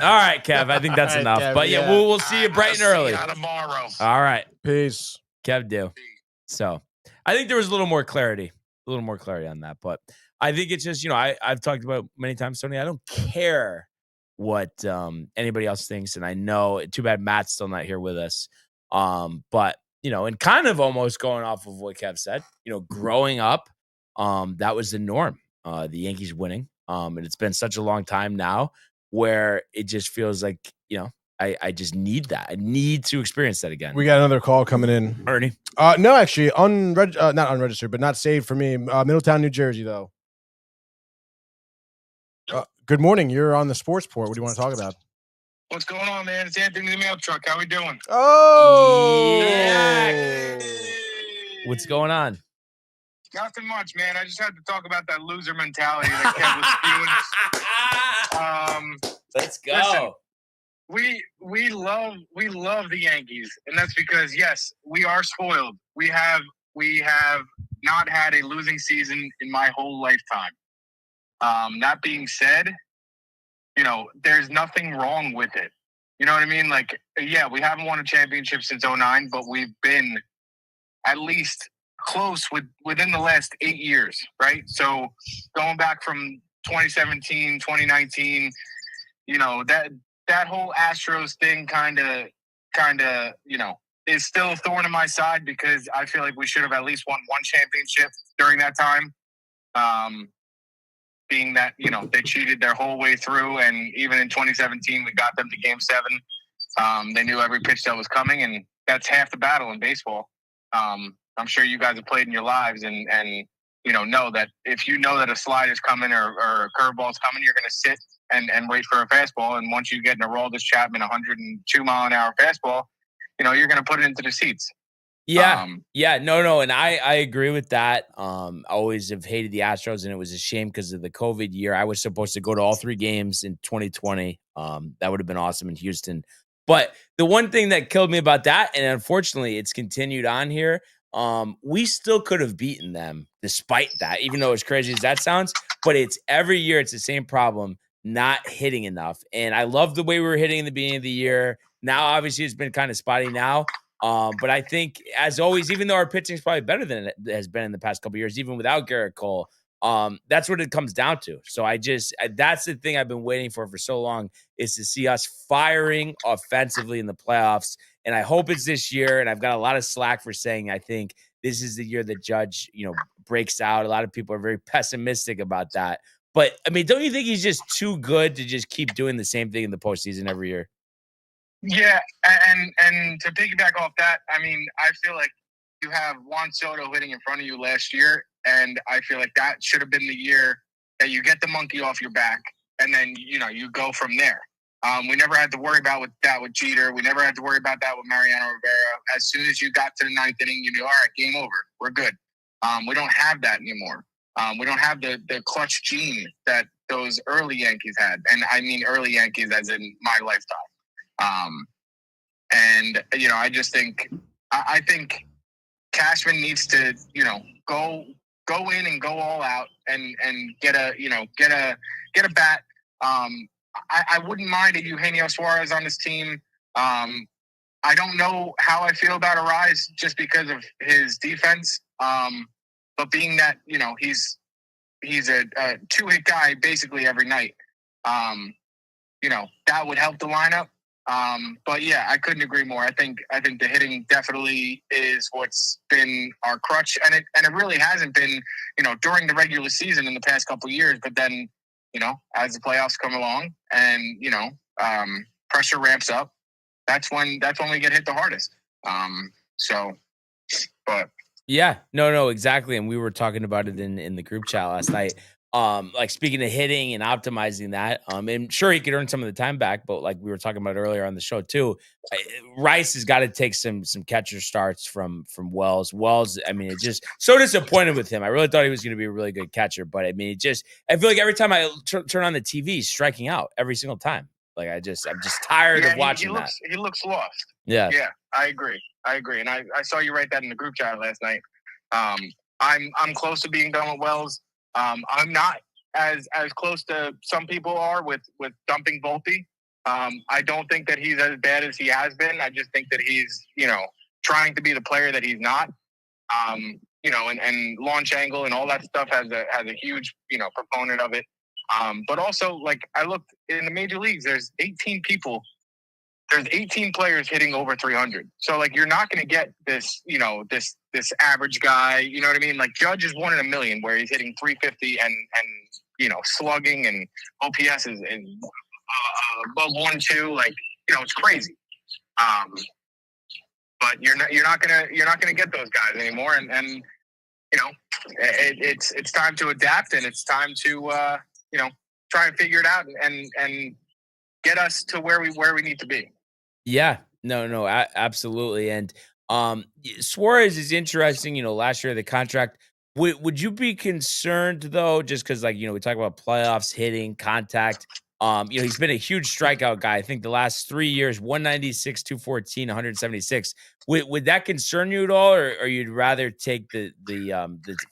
right, Kev. I think that's enough. Kev, but yeah, we'll see you bright and early. See you tomorrow. All right. Peace. Kev do. So I think there was a little more clarity on that. But I think it's just, I've talked about many times, Tony, I don't care what anybody else thinks. And I know, too bad Matt's still not here with us. But, and kind of almost going off of what Kev said, growing up, that was the norm. The Yankees winning. And it's been such a long time now where it just feels like, I just need that. I need to experience that again. We got another call coming in. Ernie? No, actually, not unregistered, but not saved for me. Middletown, New Jersey, though. Good morning. You're on the Sportsport. What do you want to talk about? What's going on, man? It's Anthony the Mail Truck. How we doing? Oh! Yeah. What's going on? Nothing much, man. I just had to talk about that loser mentality that Kev was spewing. Let's go. Listen, we love the Yankees, and that's because yes, we are spoiled. We have not had a losing season in my whole lifetime. That being said, there's nothing wrong with it. You know what I mean? Like, yeah, we haven't won a championship since 2009, but we've been at least close within the last 8 years, right? So going back from 2017, 2019, that whole Astros thing kind of, is still a thorn in my side because I feel like we should have at least won one championship during that time. Being that, they cheated their whole way through. And even in 2017, we got them to Game 7. They knew every pitch that was coming, and that's half the battle in baseball. I'm sure you guys have played in your lives, and know that if you know that a slide is coming or a curveball is coming, you're going to sit and wait for a fastball. And once you get in a Aroldis Chapman 102 mile an hour fastball, you're going to put it into the seats. Yeah. No. And I agree with that. I always have hated the Astros, and it was a shame because of the COVID year. I was supposed to go to all 3 games in 2020. That would have been awesome in Houston. But the one thing that killed me about that, and unfortunately it's continued on here, we still could have beaten them despite that, even though as crazy as that sounds. But it's every year it's the same problem, not hitting enough. And I love the way we were hitting in the beginning of the year. Now, obviously, it's been kind of spotty now. But I think, as always, even though our pitching is probably better than it has been in the past couple of years, even without Garrett Cole, that's what it comes down to. So that's the thing I've been waiting for so long, is to see us firing offensively in the playoffs. And I hope it's this year. And I've got a lot of slack for saying I think this is the year that Judge, breaks out. A lot of people are very pessimistic about that. But, I mean, don't you think he's just too good to just keep doing the same thing in the postseason every year? Yeah, and to piggyback off that, I mean, I feel like you have Juan Soto hitting in front of you last year, and I feel like that should have been the year that you get the monkey off your back, and then, you go from there. We never had to worry about that with Jeter. We never had to worry about that with Mariano Rivera. As soon as you got to the 9th inning, you knew, all right, game over. We're good. We don't have that anymore. We don't have the clutch gene that those early Yankees had, and I mean early Yankees as in my lifetime. I just think, I think Cashman needs to, go in and go all out and get a bat. I wouldn't mind a Eugenio Suarez on this team. I don't know how I feel about Arise just because of his defense. But being that, he's a 2-hit guy basically every night, that would help the lineup. But yeah, I couldn't agree more. I think the hitting definitely is what's been our crutch, and it really hasn't been, during the regular season in the past couple of years. But then, as the playoffs come along and pressure ramps up, that's when we get hit the hardest. But yeah, no, exactly. And we were talking about it in the group chat last night. Like speaking of hitting and optimizing that, and sure he could earn some of the time back, but like we were talking about earlier on the show too, Rice has got to take some catcher starts from Wells. Wells, I mean, it's just so disappointed with him. I really thought he was going to be a really good catcher, but I mean, I feel like every time I turn on the TV, he's striking out every single time. Like I'm just tired of watching that. He looks lost. Yeah, I agree, and I saw you write that in the group chat last night. I'm close to being done with Wells. I'm not as close to some people are with dumping Volpe. I don't think that he's as bad as he has been. I just think that he's, trying to be the player that he's not. And launch angle and all that stuff has a huge, proponent of it. But also, like, I looked in the major leagues, there's 18 players hitting over 300. So, like, you're not going to get this, this average guy, you know what I mean? Like, Judge is 1 in a million where he's hitting 350 and slugging, and OPS is above 1-2. Like, it's crazy. But you're not gonna get those guys anymore. And it's time to adapt, and it's time to try and figure it out and get us to where we need to be. Yeah, no, absolutely. And Suarez is interesting. Last year the contract. Would you be concerned though, just because we talk about playoffs, hitting, contact? He's been a huge strikeout guy. I think the last 3 years, 196, 214, 176. Would that concern you at all, or you'd rather take the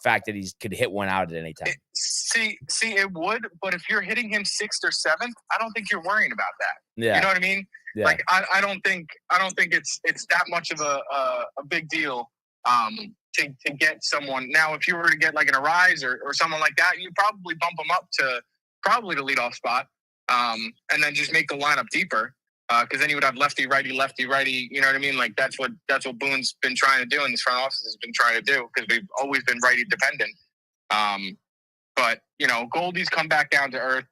fact that he could hit one out at any time? See, it would. But if you're hitting him 6th or 7th, I don't think you're worrying about that. Yeah. You know what I mean? Yeah. Like I don't think it's that much of a big deal to get someone. Now, if you were to get like an Arise or someone like that, you'd probably bump them up to probably the leadoff spot, and then just make the lineup deeper, because then you would have lefty righty. You know what I mean? Like that's what Boone's been trying to do, and this front office has been trying to do, because we've always been righty dependent. But Goldie's come back down to earth,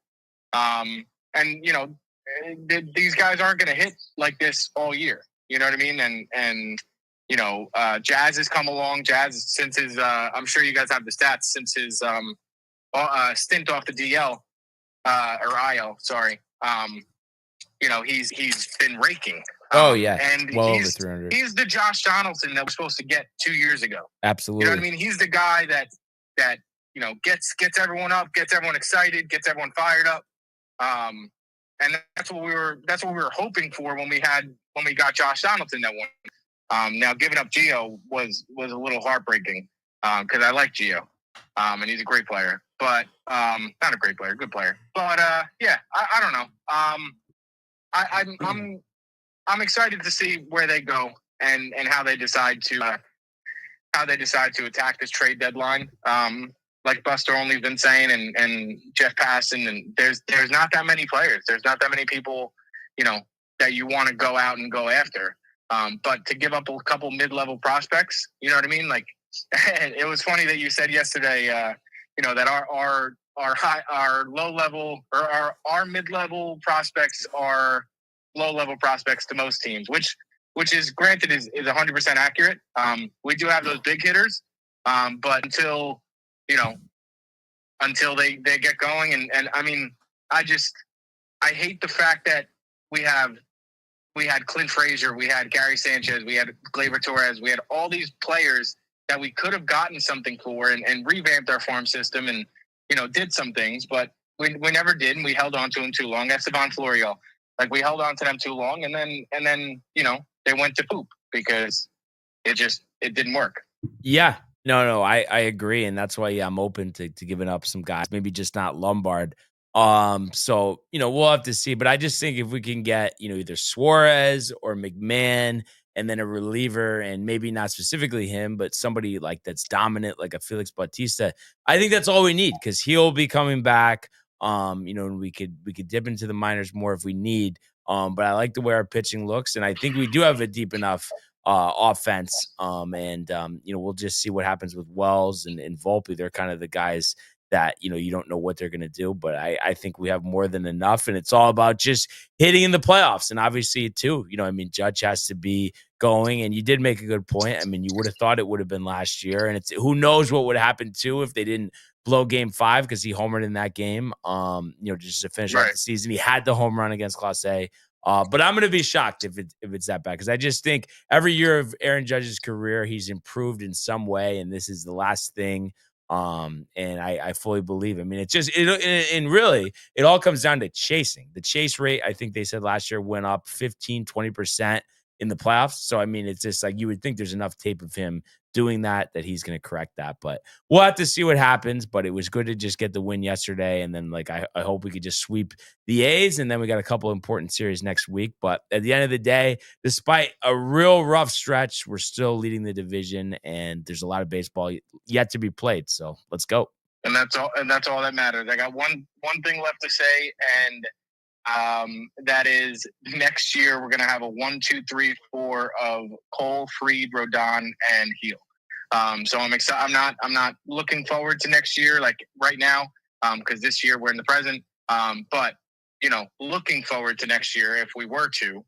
and these guys aren't going to hit like this all year. You know what I mean? And Jazz has come along. Jazz, since his, I'm sure you guys have the stats, since his stint off the DL, or IL, sorry. He's been raking. And well over he's 300. He's the Josh Donaldson that we're supposed to get 2 years ago. Absolutely. You know what I mean? He's the guy that gets everyone up, gets everyone excited, gets everyone fired up. And that's what we were hoping for when we got Josh Donaldson that one. Now giving up Gio was a little heartbreaking because I like Gio, and he's a great player, but not a great player, good player. But I don't know. I'm excited to see where they go and how they decide to attack this trade deadline. Like Buster Only's been saying, and Jeff Passan, and there's not that many players. There's not that many people, that you want to go out and go after. But to give up a couple mid-level prospects, you know what I mean? Like, it was funny that you said yesterday, that our low level or our mid-level prospects are low-level prospects to most teams, which is granted is 100% accurate. We do have those big hitters, but until they get going, and I mean, I hate the fact that we had Clint Frazier, we had Gary Sanchez, we had Gleyber Torres, we had all these players that we could have gotten something for and revamped our farm system and did some things, but we never did, and we held on to them too long. Esteban Florio, like, we held on to them too long, and then they went to poop because it didn't work. Yeah. No, I agree, and that's why I'm open to giving up some guys, maybe just not Lombard. So we'll have to see, but I just think if we can get either Suarez or McMahon, and then a reliever, and maybe not specifically him, but somebody like that's dominant, like a Felix Bautista, I think that's all we need because he'll be coming back. And we could dip into the minors more if we need. But I like the way our pitching looks, and I think we do have a deep enough offense. We'll just see what happens with Wells and Volpe. They're kind of the guys that, you don't know what they're going to do, but I think we have more than enough, and it's all about just hitting in the playoffs. And obviously too, Judge has to be going, and you did make a good point. I mean, you would have thought it would have been last year, and who knows what would happen too if they didn't blow game 5 because he homered in that game, just to finish out the season. He had the home run against Class A. But I'm going to be shocked if it's that bad, because I just think every year of Aaron Judge's career, he's improved in some way, and this is the last thing. And I fully believe. I mean, really, it all comes down to chasing. The chase rate, I think they said last year, went up 15-20% in the playoffs. So, I mean, it's just like you would think there's enough tape of him doing that he's going to correct that. But we'll have to see what happens. But it was good to just get the win yesterday. And then, I hope we could just sweep the A's. And then we got a couple important series next week. But at the end of the day, despite a real rough stretch, we're still leading the division. And there's a lot of baseball yet to be played. So let's go. And that's all that matters. I got one thing left to say, and that is next year we're going to have a 1, 2, 3, 4 of Cole, Fried, Rodon, and Heel. So I'm excited. I'm not looking forward to next year, like right now, because this year we're in the present. But looking forward to next year if we were to.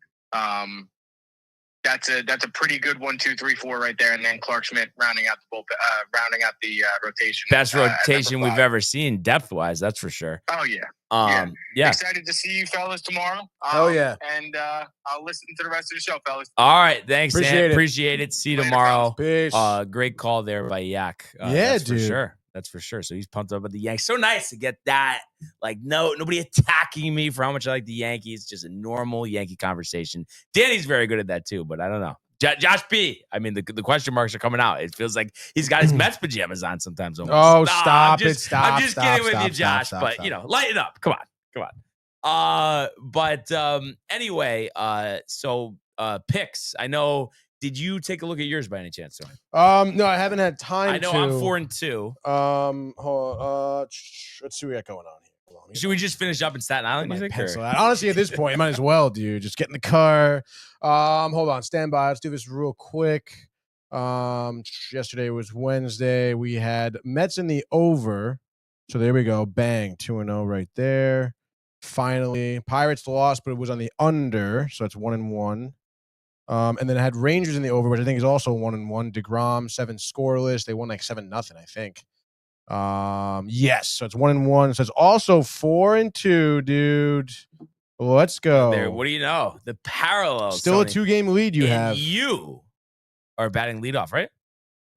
That's a pretty good 1, 2, 3, 4 right there, and then Clark Schmidt rounding out the rotation. Best rotation we've ever seen depth wise, that's for sure. Oh yeah. Yeah. Excited to see you fellas tomorrow. Oh yeah. And I'll listen to the rest of the show, fellas. All right, thanks. Appreciate it. See you tomorrow. Peace. Great call there by Yak. That's dude. For sure. That's for sure. So he's pumped up with the Yankees. So nice to get that. Like, nobody attacking me for how much I like the Yankees. Just a normal Yankee conversation. Danny's very good at that too, but I don't know. Josh B. I mean, the question marks are coming out. It feels like he's got his Mets pajamas on sometimes. Almost. Oh, stop it. Stop. I'm just kidding with you, Josh. But, lighten up. Come on. Anyway, so picks. I know. Did you take a look at yours by any chance, Tony? No, I haven't had time. I know I'm 4-2. Hold on. Let's see what we got going on here. Should we just finish up in Staten Island? Honestly, at this point, you might as well, dude. Just get in the car. Hold on, stand by. Let's do this real quick. Yesterday was Wednesday. We had Mets in the over. So there we go. Bang, 2-0 right there. Finally, Pirates lost, but it was on the under. So it's 1-1. And then I had Rangers in the over, which I think is also 1-1. DeGrom 7 scoreless. They won like 7-0, I think. Yes, so it's 1-1. So it's also 4-2, dude. Let's go. There, what do you know? The parallels. Still Tony. a 2-game lead you and have. You are batting leadoff, right?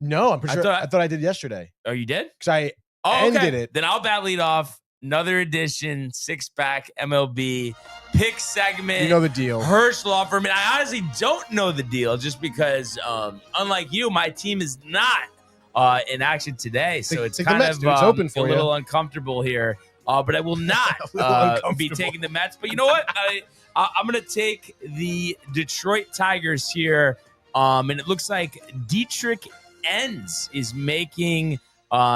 No, I'm pretty sure. I thought I did yesterday. Oh, you did? Because I ended it. Then I'll bat leadoff. Another edition, 6-pack MLB pick segment. You know the deal. Hirsch Law Firm. And I honestly don't know the deal just because, unlike you, my team is not in action today. So it's kind of it's open for a little uncomfortable here. But I will not be taking the Mets. But you know what? I'm going to take the Detroit Tigers here. And it looks like Dietrich Enns is making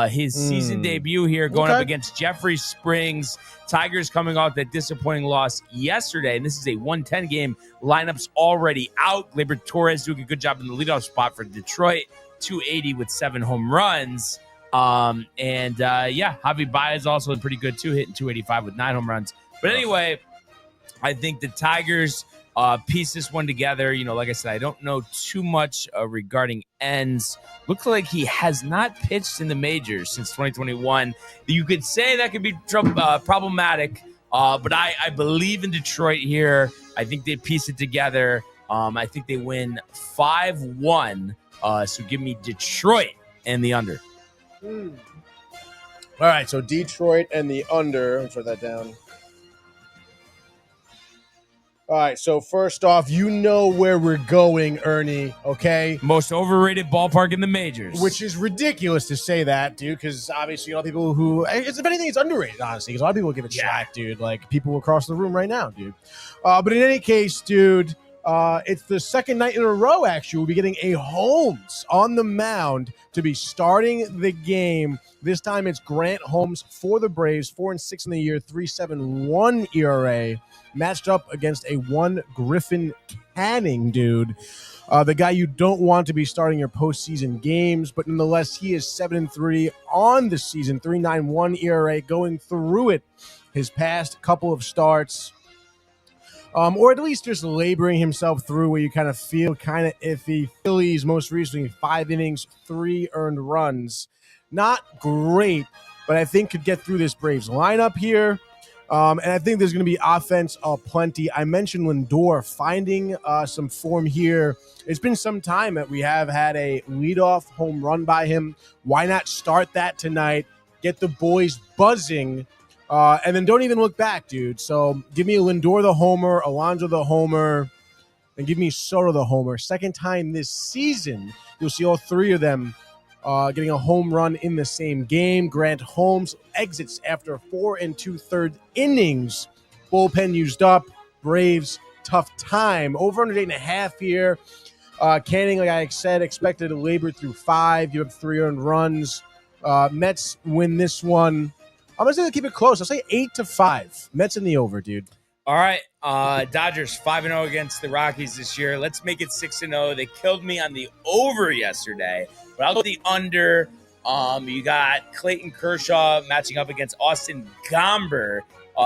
his season debut here, going up against Jeffrey Springs. Tigers coming off that disappointing loss yesterday, and this is a 110 game. Lineup's already out. Gleyber Torres doing a good job in the leadoff spot for Detroit, 280 with 7 home runs. Javi Baez also pretty good too, hitting 285 with 9 home runs. But anyway, I think the Tigers piece this one together. You know, like I said, I don't know too much regarding Enns. Looks like he has not pitched in the majors since 2021. You could say that could be problematic, but I believe in Detroit here. I think they piece it together. I think they win 5-1. So give me Detroit and the under. All right, so Detroit and the under. Let's write that down. All right, so first off, you know where we're going, Ernie, okay? Most overrated ballpark in the majors. Which is ridiculous to say that, dude, because obviously a lot of people who, if anything, it's underrated, honestly, because a lot of people give it slack, dude. Like, people across the room right now, dude. But in any case, dude, it's the second night in a row, actually. We'll be getting a Holmes on the mound to be starting the game. This time it's Grant Holmes for the Braves, 4-6 in the year, 3.71 ERA. Matched up against a 1 Griffin Canning, dude. The guy you don't want to be starting your postseason games, but nonetheless, he is 7-3 on the season, 3.91 ERA, going through it his past couple of starts. Or at least just laboring himself through where you kind of feel kind of iffy. Phillies most recently, 5 innings, 3 earned runs. Not great, but I think could get through this Braves lineup here. And I think there's going to be offense plenty. I mentioned Lindor finding some form here. It's been some time that we have had a leadoff home run by him. Why not start that tonight? Get the boys buzzing, and then don't even look back, dude. So give me Lindor the homer, Alonso the homer, and give me Soto the homer. Second time this season, you'll see all 3 of them getting a home run in the same game. Grant Holmes exits after 4 2/3 innings. Bullpen used up. Braves, tough time. Over 8.5 here. Canning, like I said, expected to labor through 5. You have 3 earned runs. Mets win this one. I'm going to keep it close. I'll say 8-5. Mets in the over, dude. All right. Dodgers 5-0 against the Rockies this year. Let's make it 6-0. They killed me on the over yesterday. But I'll go the under. You got Clayton Kershaw matching up against Austin Gomber.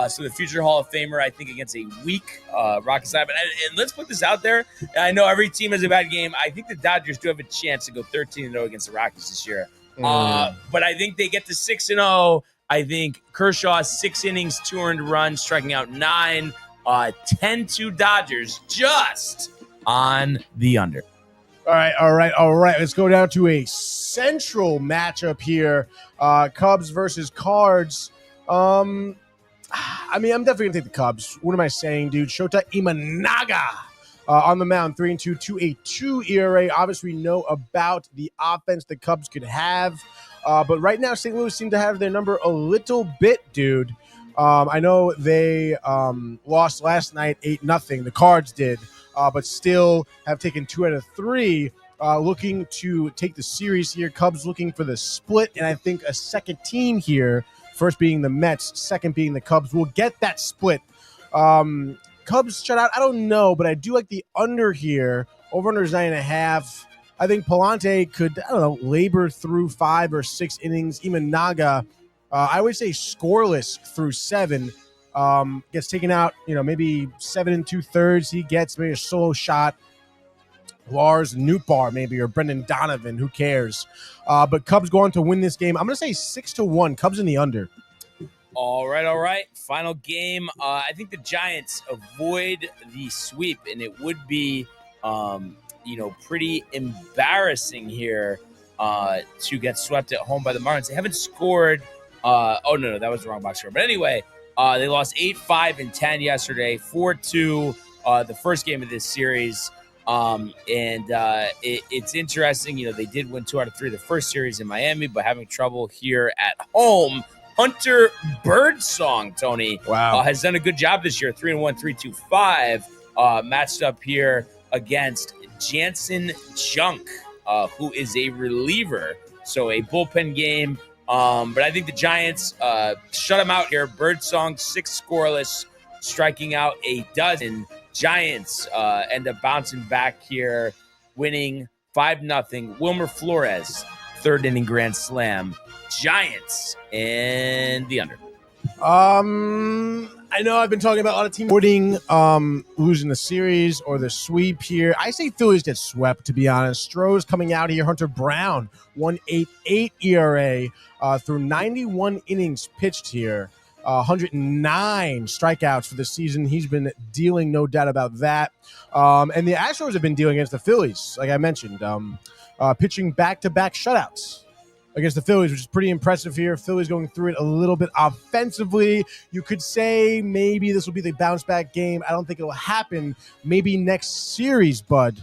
So the future Hall of Famer, I think, against a weak Rocky side. And let's put this out there. I know every team has a bad game. I think the Dodgers do have a chance to go 13-0 against the Rockies this year. But I think they get to 6-0. I think Kershaw, 6 innings, 2 earned runs, striking out 9. 10-2 Dodgers just on the under. All right. Let's go down to a central matchup here. Cubs versus Cards. I'm definitely going to take the Cubs. What am I saying, dude? Shota Imanaga on the mound, 3-2, 2.82 ERA. Obviously, we know about the offense the Cubs could have. But right now, St. Louis seem to have their number a little bit, dude. I know they lost last night 8-0. The Cards did. But still have taken 2 out of 3, looking to take the series here. Cubs looking for the split, and I think a second team here, first being the Mets, second being the Cubs, will get that split. Cubs shutout, I don't know, but I do like the under here. Over-under is 9.5. I think Palante could, labor through 5 or 6 innings. Imanaga, I would say scoreless through 7. Gets taken out, maybe 7 2/3. He gets maybe a solo shot. Lars Nootbaar maybe, or Brendan Donovan. Who cares? But Cubs go on to win this game. I'm going to say 6-1. Cubs in the under. All right. Final game. I think the Giants avoid the sweep, and it would be, pretty embarrassing here to get swept at home by the Marlins. They haven't scored. No, that was the wrong box score. But anyway, they lost 8-5-10 yesterday, 4-2 the first game of this series. It's interesting. They did win 2 out of 3 of the first series in Miami, but having trouble here at home. Hunter Birdsong, Tony, has done a good job this year. 3-1, 3-2-5, matched up here against Jansen Junk, who is a reliever. So a bullpen game. But I think the Giants shut him out here. Birdsong 6 scoreless, striking out a dozen. Giants end up bouncing back here, winning 5-0. Wilmer Flores, 3rd inning grand slam. Giants and the under. I know I've been talking about a lot of teams losing the series or the sweep here. I say Phillies get swept, to be honest. Stroh's coming out here. Hunter Brown, 1.88 ERA through 91 innings pitched here. 109 strikeouts for the season. He's been dealing, no doubt about that. And the Astros have been dealing against the Phillies, like I mentioned, pitching back-to-back shutouts against the Phillies, which is pretty impressive here. Phillies going through it a little bit offensively. You could say maybe this will be the bounce-back game. I don't think it will happen. Maybe next series, bud.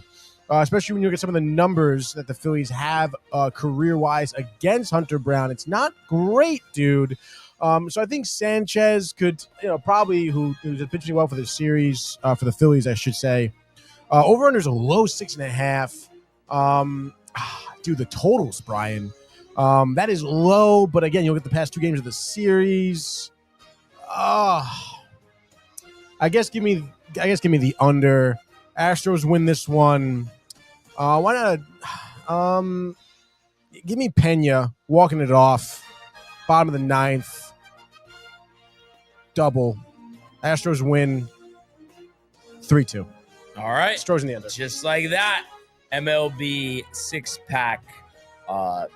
Especially when you look at some of the numbers that the Phillies have career-wise against Hunter Brown. It's not great, dude. So I think Sanchez could, probably who's pitching well for the series, for the Phillies, I should say. Over-under's a low 6.5. Dude, the totals, Brian. That is low, but again, you'll get the past 2 games of the series. I guess give me the under. Astros win this one. Why not? Give me Pena walking it off. Bottom of the 9th. Double. Astros win 3-2. All right. Astros in the under. Just like that. MLB 6-pack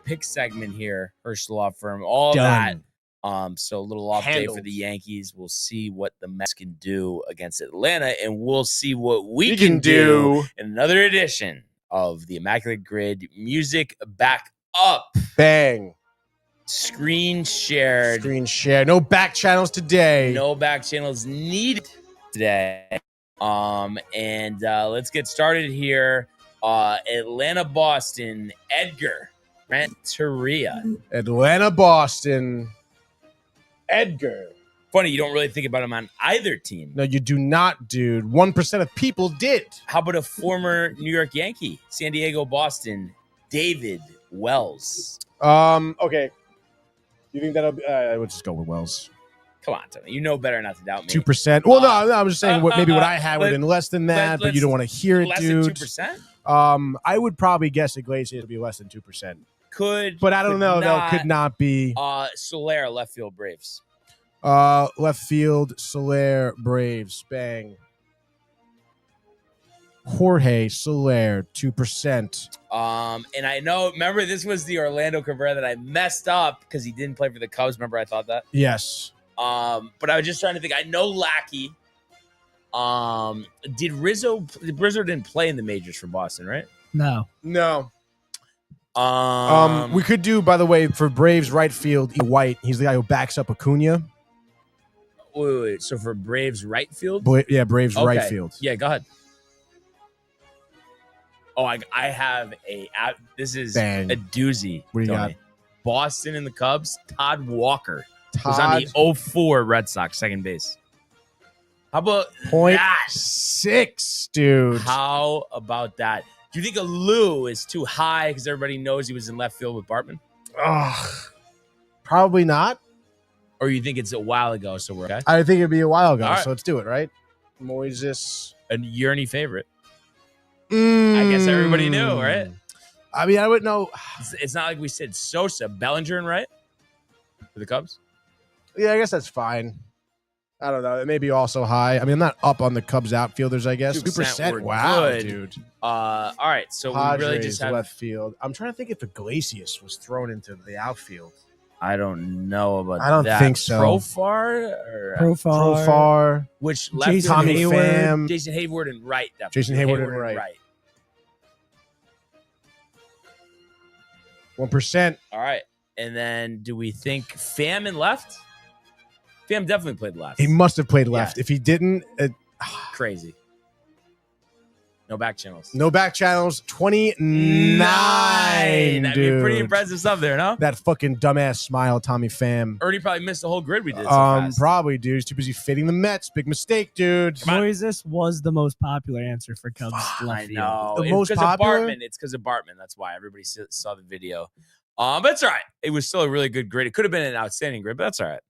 pick segment here. Herschel Law Firm. All Done. that. So a little off day for the Yankees. We'll see what the Mets can do against Atlanta, and we'll see what we can do in another edition of the Immaculate Grid. Music back up. Bang. Screen shared. No back channels today. No back channels needed today. And let's get started here. Atlanta, Boston, Edgar Renteria. Atlanta, Boston, Edgar. Funny, you don't really think about him on either team. No, you do not, dude. 1% of people did. How about a former New York Yankee? San Diego, Boston, David Wells. Okay. You think that'll be? I would just go with Wells. Come on, Tony. You know better not to doubt me. 2%. Well, no, I'm just saying what I had would have been less than that, but you don't want to hear it, dude. Less than 2%? I would probably guess Iglesias would be less than 2%. But I don't know. No, could not be. Soler, left field, Braves. Left field, Soler, Braves. Bang. Jorge Soler, 2%. And I know, remember, this was the Orlando Cabrera that I messed up because he didn't play for the Cubs. Remember, I thought that? Yes. But I was just trying to think. I know Lackey. Rizzo didn't play in the majors for Boston, right? No. We could do, by the way, for Braves right field, White. He's the guy who backs up Acuna. Wait. So for Braves right field? Braves right field. Yeah, go ahead. Oh, I have this is Bang. a doozy. What do you got? Boston and the Cubs. Todd Walker was on the 04 Red Sox, second base. How about 0.6, dude? How about that? Do you think a Lou is too high because everybody knows he was in left field with Bartman? Probably not. Or you think it's a while ago, so we're okay? I think it'd be a while ago, All right. so let's do it, right? Moises. A Yearny favorite. I guess everybody knew, right? I mean, I wouldn't know. It's not like we said Sosa. Bellinger, right? For the Cubs? Yeah, I guess that's fine. I don't know. It may be also high. I mean, I'm not up on the Cubs outfielders, I guess. 2% were Wow, good. dude. All right, so Padres, we really just have left field. I'm trying to think if Iglesias was thrown into the outfield. I don't know about that. I don't think so. Profar. Which left Jason field? Tommy Hayward. Pham. Jason Hayward and right. Definitely. Jason Hayward and right. 1%. All right. And then do we think Pham and left? Pham definitely played left. He must have played left. If he didn't, Crazy. No back channels. no back channels. 29. I mean, dude. pretty impressive stuff there, no? That fucking dumbass smile, Tommy Pham. Ernie probably missed the whole grid we did. So fast. Probably, dude. He's too busy fading the Mets. Big mistake, dude. Moises was the most popular answer for Cubs I left field. know. The most because of popular? Bartman. It's because of Bartman. That's why everybody saw the video. But it's all right. It was still a really good grid. It could have been an outstanding grid, but that's all right.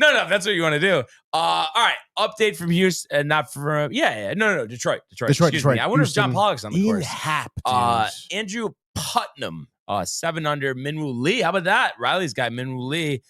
No, that's what you want to do. All right. Update from Houston, not from No, Detroit. Excuse me. I wonder if John Pollock's on the Ian course. Happ, dude. Andrew Putnam, 7 under. Minwoo Lee. How about that? Riley's guy, Minwoo Lee,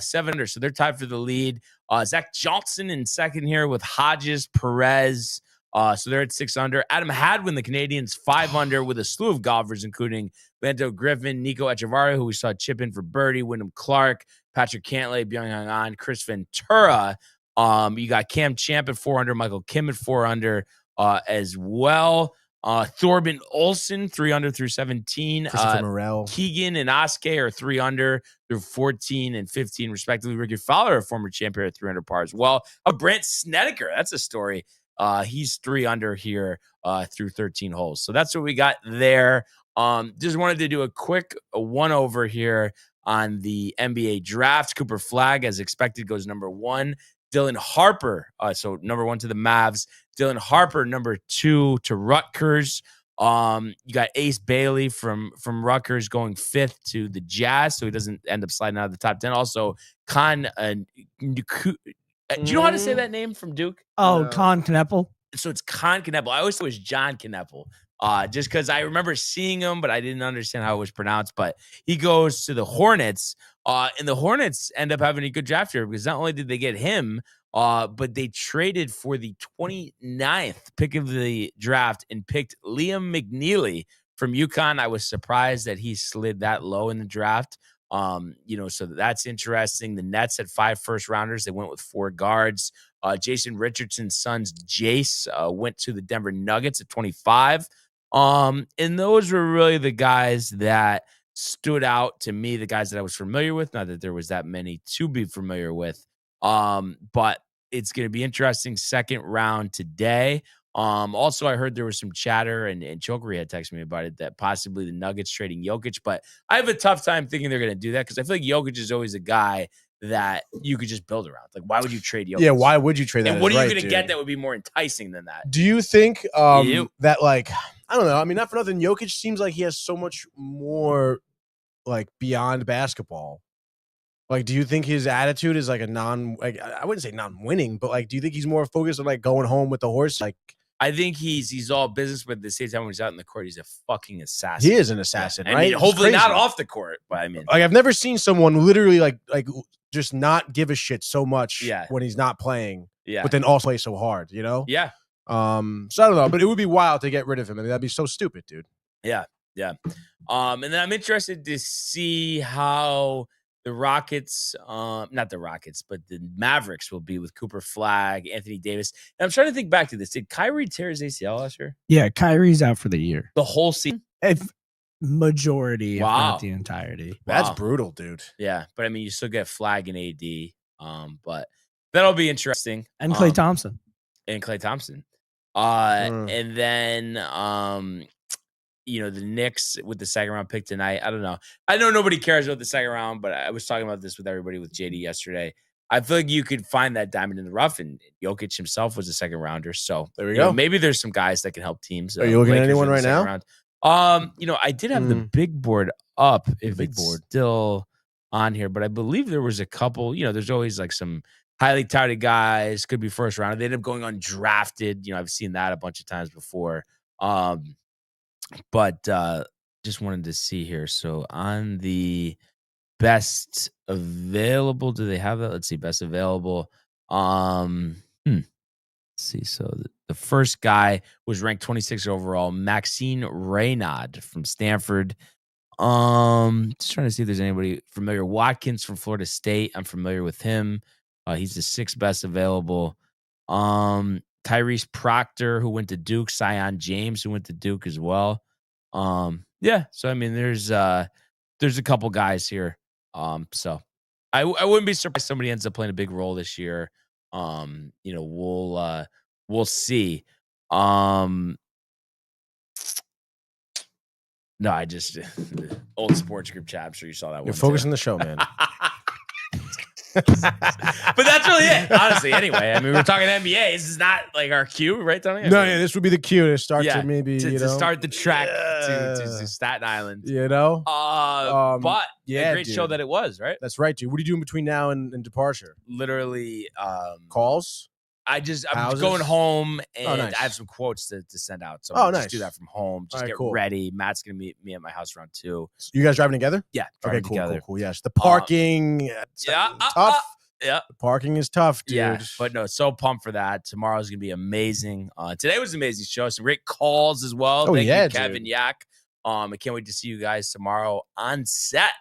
7 under. So they're tied for the lead. Zach Johnson in second here with Hodges, Perez. So they're at 6 under. Adam Hadwin, the Canadians, 5 under with a slew of golfers, including Lando Griffin, Nico Echevarria, who we saw chip in for birdie, Wyndham Clark, Patrick Cantlay, Byung-Hyun An, Chris Ventura. You got Cam Champ at 4 under, Michael Kim at 4 under as well. Thorben Olsen, 3 under through 17. Christopher Morel. Keegan and Oskay are 3 under through 14 and 15, respectively. Ricky Fowler, a former champion, at 3 under par as well. Brent Snedeker, that's a story. He's 3 under here through 13 holes. So that's what we got there. Just wanted to do a quick one over here on the NBA draft. Cooper Flagg, as expected, goes number 1. Dylan Harper, so number 1 to the Mavs. Dylan Harper, number 2 to Rutgers. You got Ace Bailey from Rutgers going 5th to the Jazz, so he doesn't end up sliding out of the top 10. Also, do you know how to say that name from Duke? Oh, Con Kneppel. So it's Con Kneppel. I always thought it was John Kneppel, just because I remember seeing him, but I didn't understand how it was pronounced. But he goes to the Hornets, and the Hornets end up having a good draft here because not only did they get him, but they traded for the 29th pick of the draft and picked Liam McNeely from UConn. I was surprised that he slid that low in the draft. So that's interesting. The Nets had 5 first rounders. They went with 4 guards. Jason Richardson's sons, Jace, went to the Denver Nuggets at 25. And those were really the guys that stood out to me, the guys that I was familiar with. Not that there was that many to be familiar with. But it's going to be interesting. Second round today. Also, I heard there was some chatter, and Chokery had texted me about it, that possibly the Nuggets trading Jokic, but I have a tough time thinking they're going to do that because I feel like Jokic is always a guy that you could just build around. Like, why would you trade Jokic? Yeah, why would you trade that? And what are you going to get that would be more enticing than that? Do you think that, like, I don't know. I mean, not for nothing, Jokic seems like he has so much more, like, beyond basketball. Like, do you think his attitude is like a I wouldn't say non-winning, but like, do you think he's more focused on like going home with the horse? Like, I think he's all business, but at the same time when he's out in the court, he's a fucking assassin. He is an assassin, right? I mean, hopefully not off the court, but I mean, like, I've never seen someone literally like just not give a shit so much when he's not playing, but then also play so hard, you know? Yeah. So I don't know, but it would be wild to get rid of him. I mean, that'd be so stupid, dude. Yeah. And then I'm interested to see how the Rockets, not the Rockets, but the Mavericks will be with Cooper Flagg, Anthony Davis. And I'm trying to think back to this. Did Kyrie tear his ACL last year? Yeah, Kyrie's out for the year. The whole season? Majority, if not the entirety. That's brutal, dude. Yeah, but I mean, you still get Flagg and AD. But that'll be interesting. And Klay Thompson. And then, the Knicks with the second round pick tonight. I don't know. I know nobody cares about the second round, but I was talking about this with everybody with JD yesterday. I feel like you could find that diamond in the rough, and Jokic himself was a second rounder. So there we go. Maybe there's some guys that can help teams. Are you looking at anyone right now? Round. I did have the big board up if it's still on here, but I believe there was a couple. There's always like some highly touted guys, could be first round. They end up going undrafted. I've seen that a bunch of times before. But just wanted to see here. So on the best available. Do they have that? Let's see. Best available. Let's see. So the first guy was ranked 26 overall, Maxine Raynaud from Stanford. Just trying to see if there's anybody familiar. Watkins from Florida State. I'm familiar with him. He's the 6th best available. Tyrese Proctor, who went to Duke. Sion James, who went to Duke as well. Yeah. So I mean, there's a couple guys here. So I wouldn't be surprised if somebody ends up playing a big role this year. We'll see. No, I just the old sports group chat. I'm sure you saw that one. You're focusing the show, man. But that's really it, honestly. Anyway, I mean, we're talking NBA. This is not like our cue, right, Tony? No, yeah, this would be the cue to start to maybe to start the track to Staten Island. You know, but yeah, a great show that it was, right? That's right, dude. What are you doing between now and departure? Literally, calls. I'm going home and nice. I have some quotes to send out. So nice. Just do that from home. Just get cool. ready. Matt's gonna meet me at my house around 2. You guys driving together? Yeah. Okay, together. Cool. Yes. The parking. Tough. Yeah. The parking is tough, dude. Yeah, but no, so pumped for that. Tomorrow's gonna be amazing. Today was an amazing show. Some great calls as well. Thank you, Kevin Yak. I can't wait to see you guys tomorrow on set.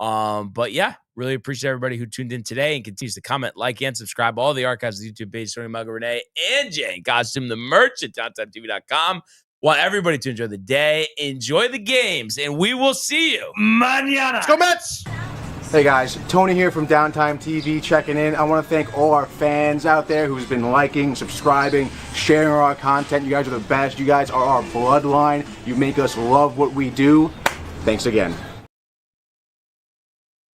But yeah, really appreciate everybody who tuned in today and continues to comment, like, and subscribe. All the archives of the YouTube page, Tony, Melgo, Renee, and Jay. Costume the merch at DowntimeTV.com. Want everybody to enjoy the day, enjoy the games, and we will see you mañana. Let's go, Mets! Hey guys, Tony here from Downtime TV checking in. I want to thank all our fans out there who's been liking, subscribing, sharing our content. You guys are the best. You guys are our bloodline. You make us love what we do. Thanks again.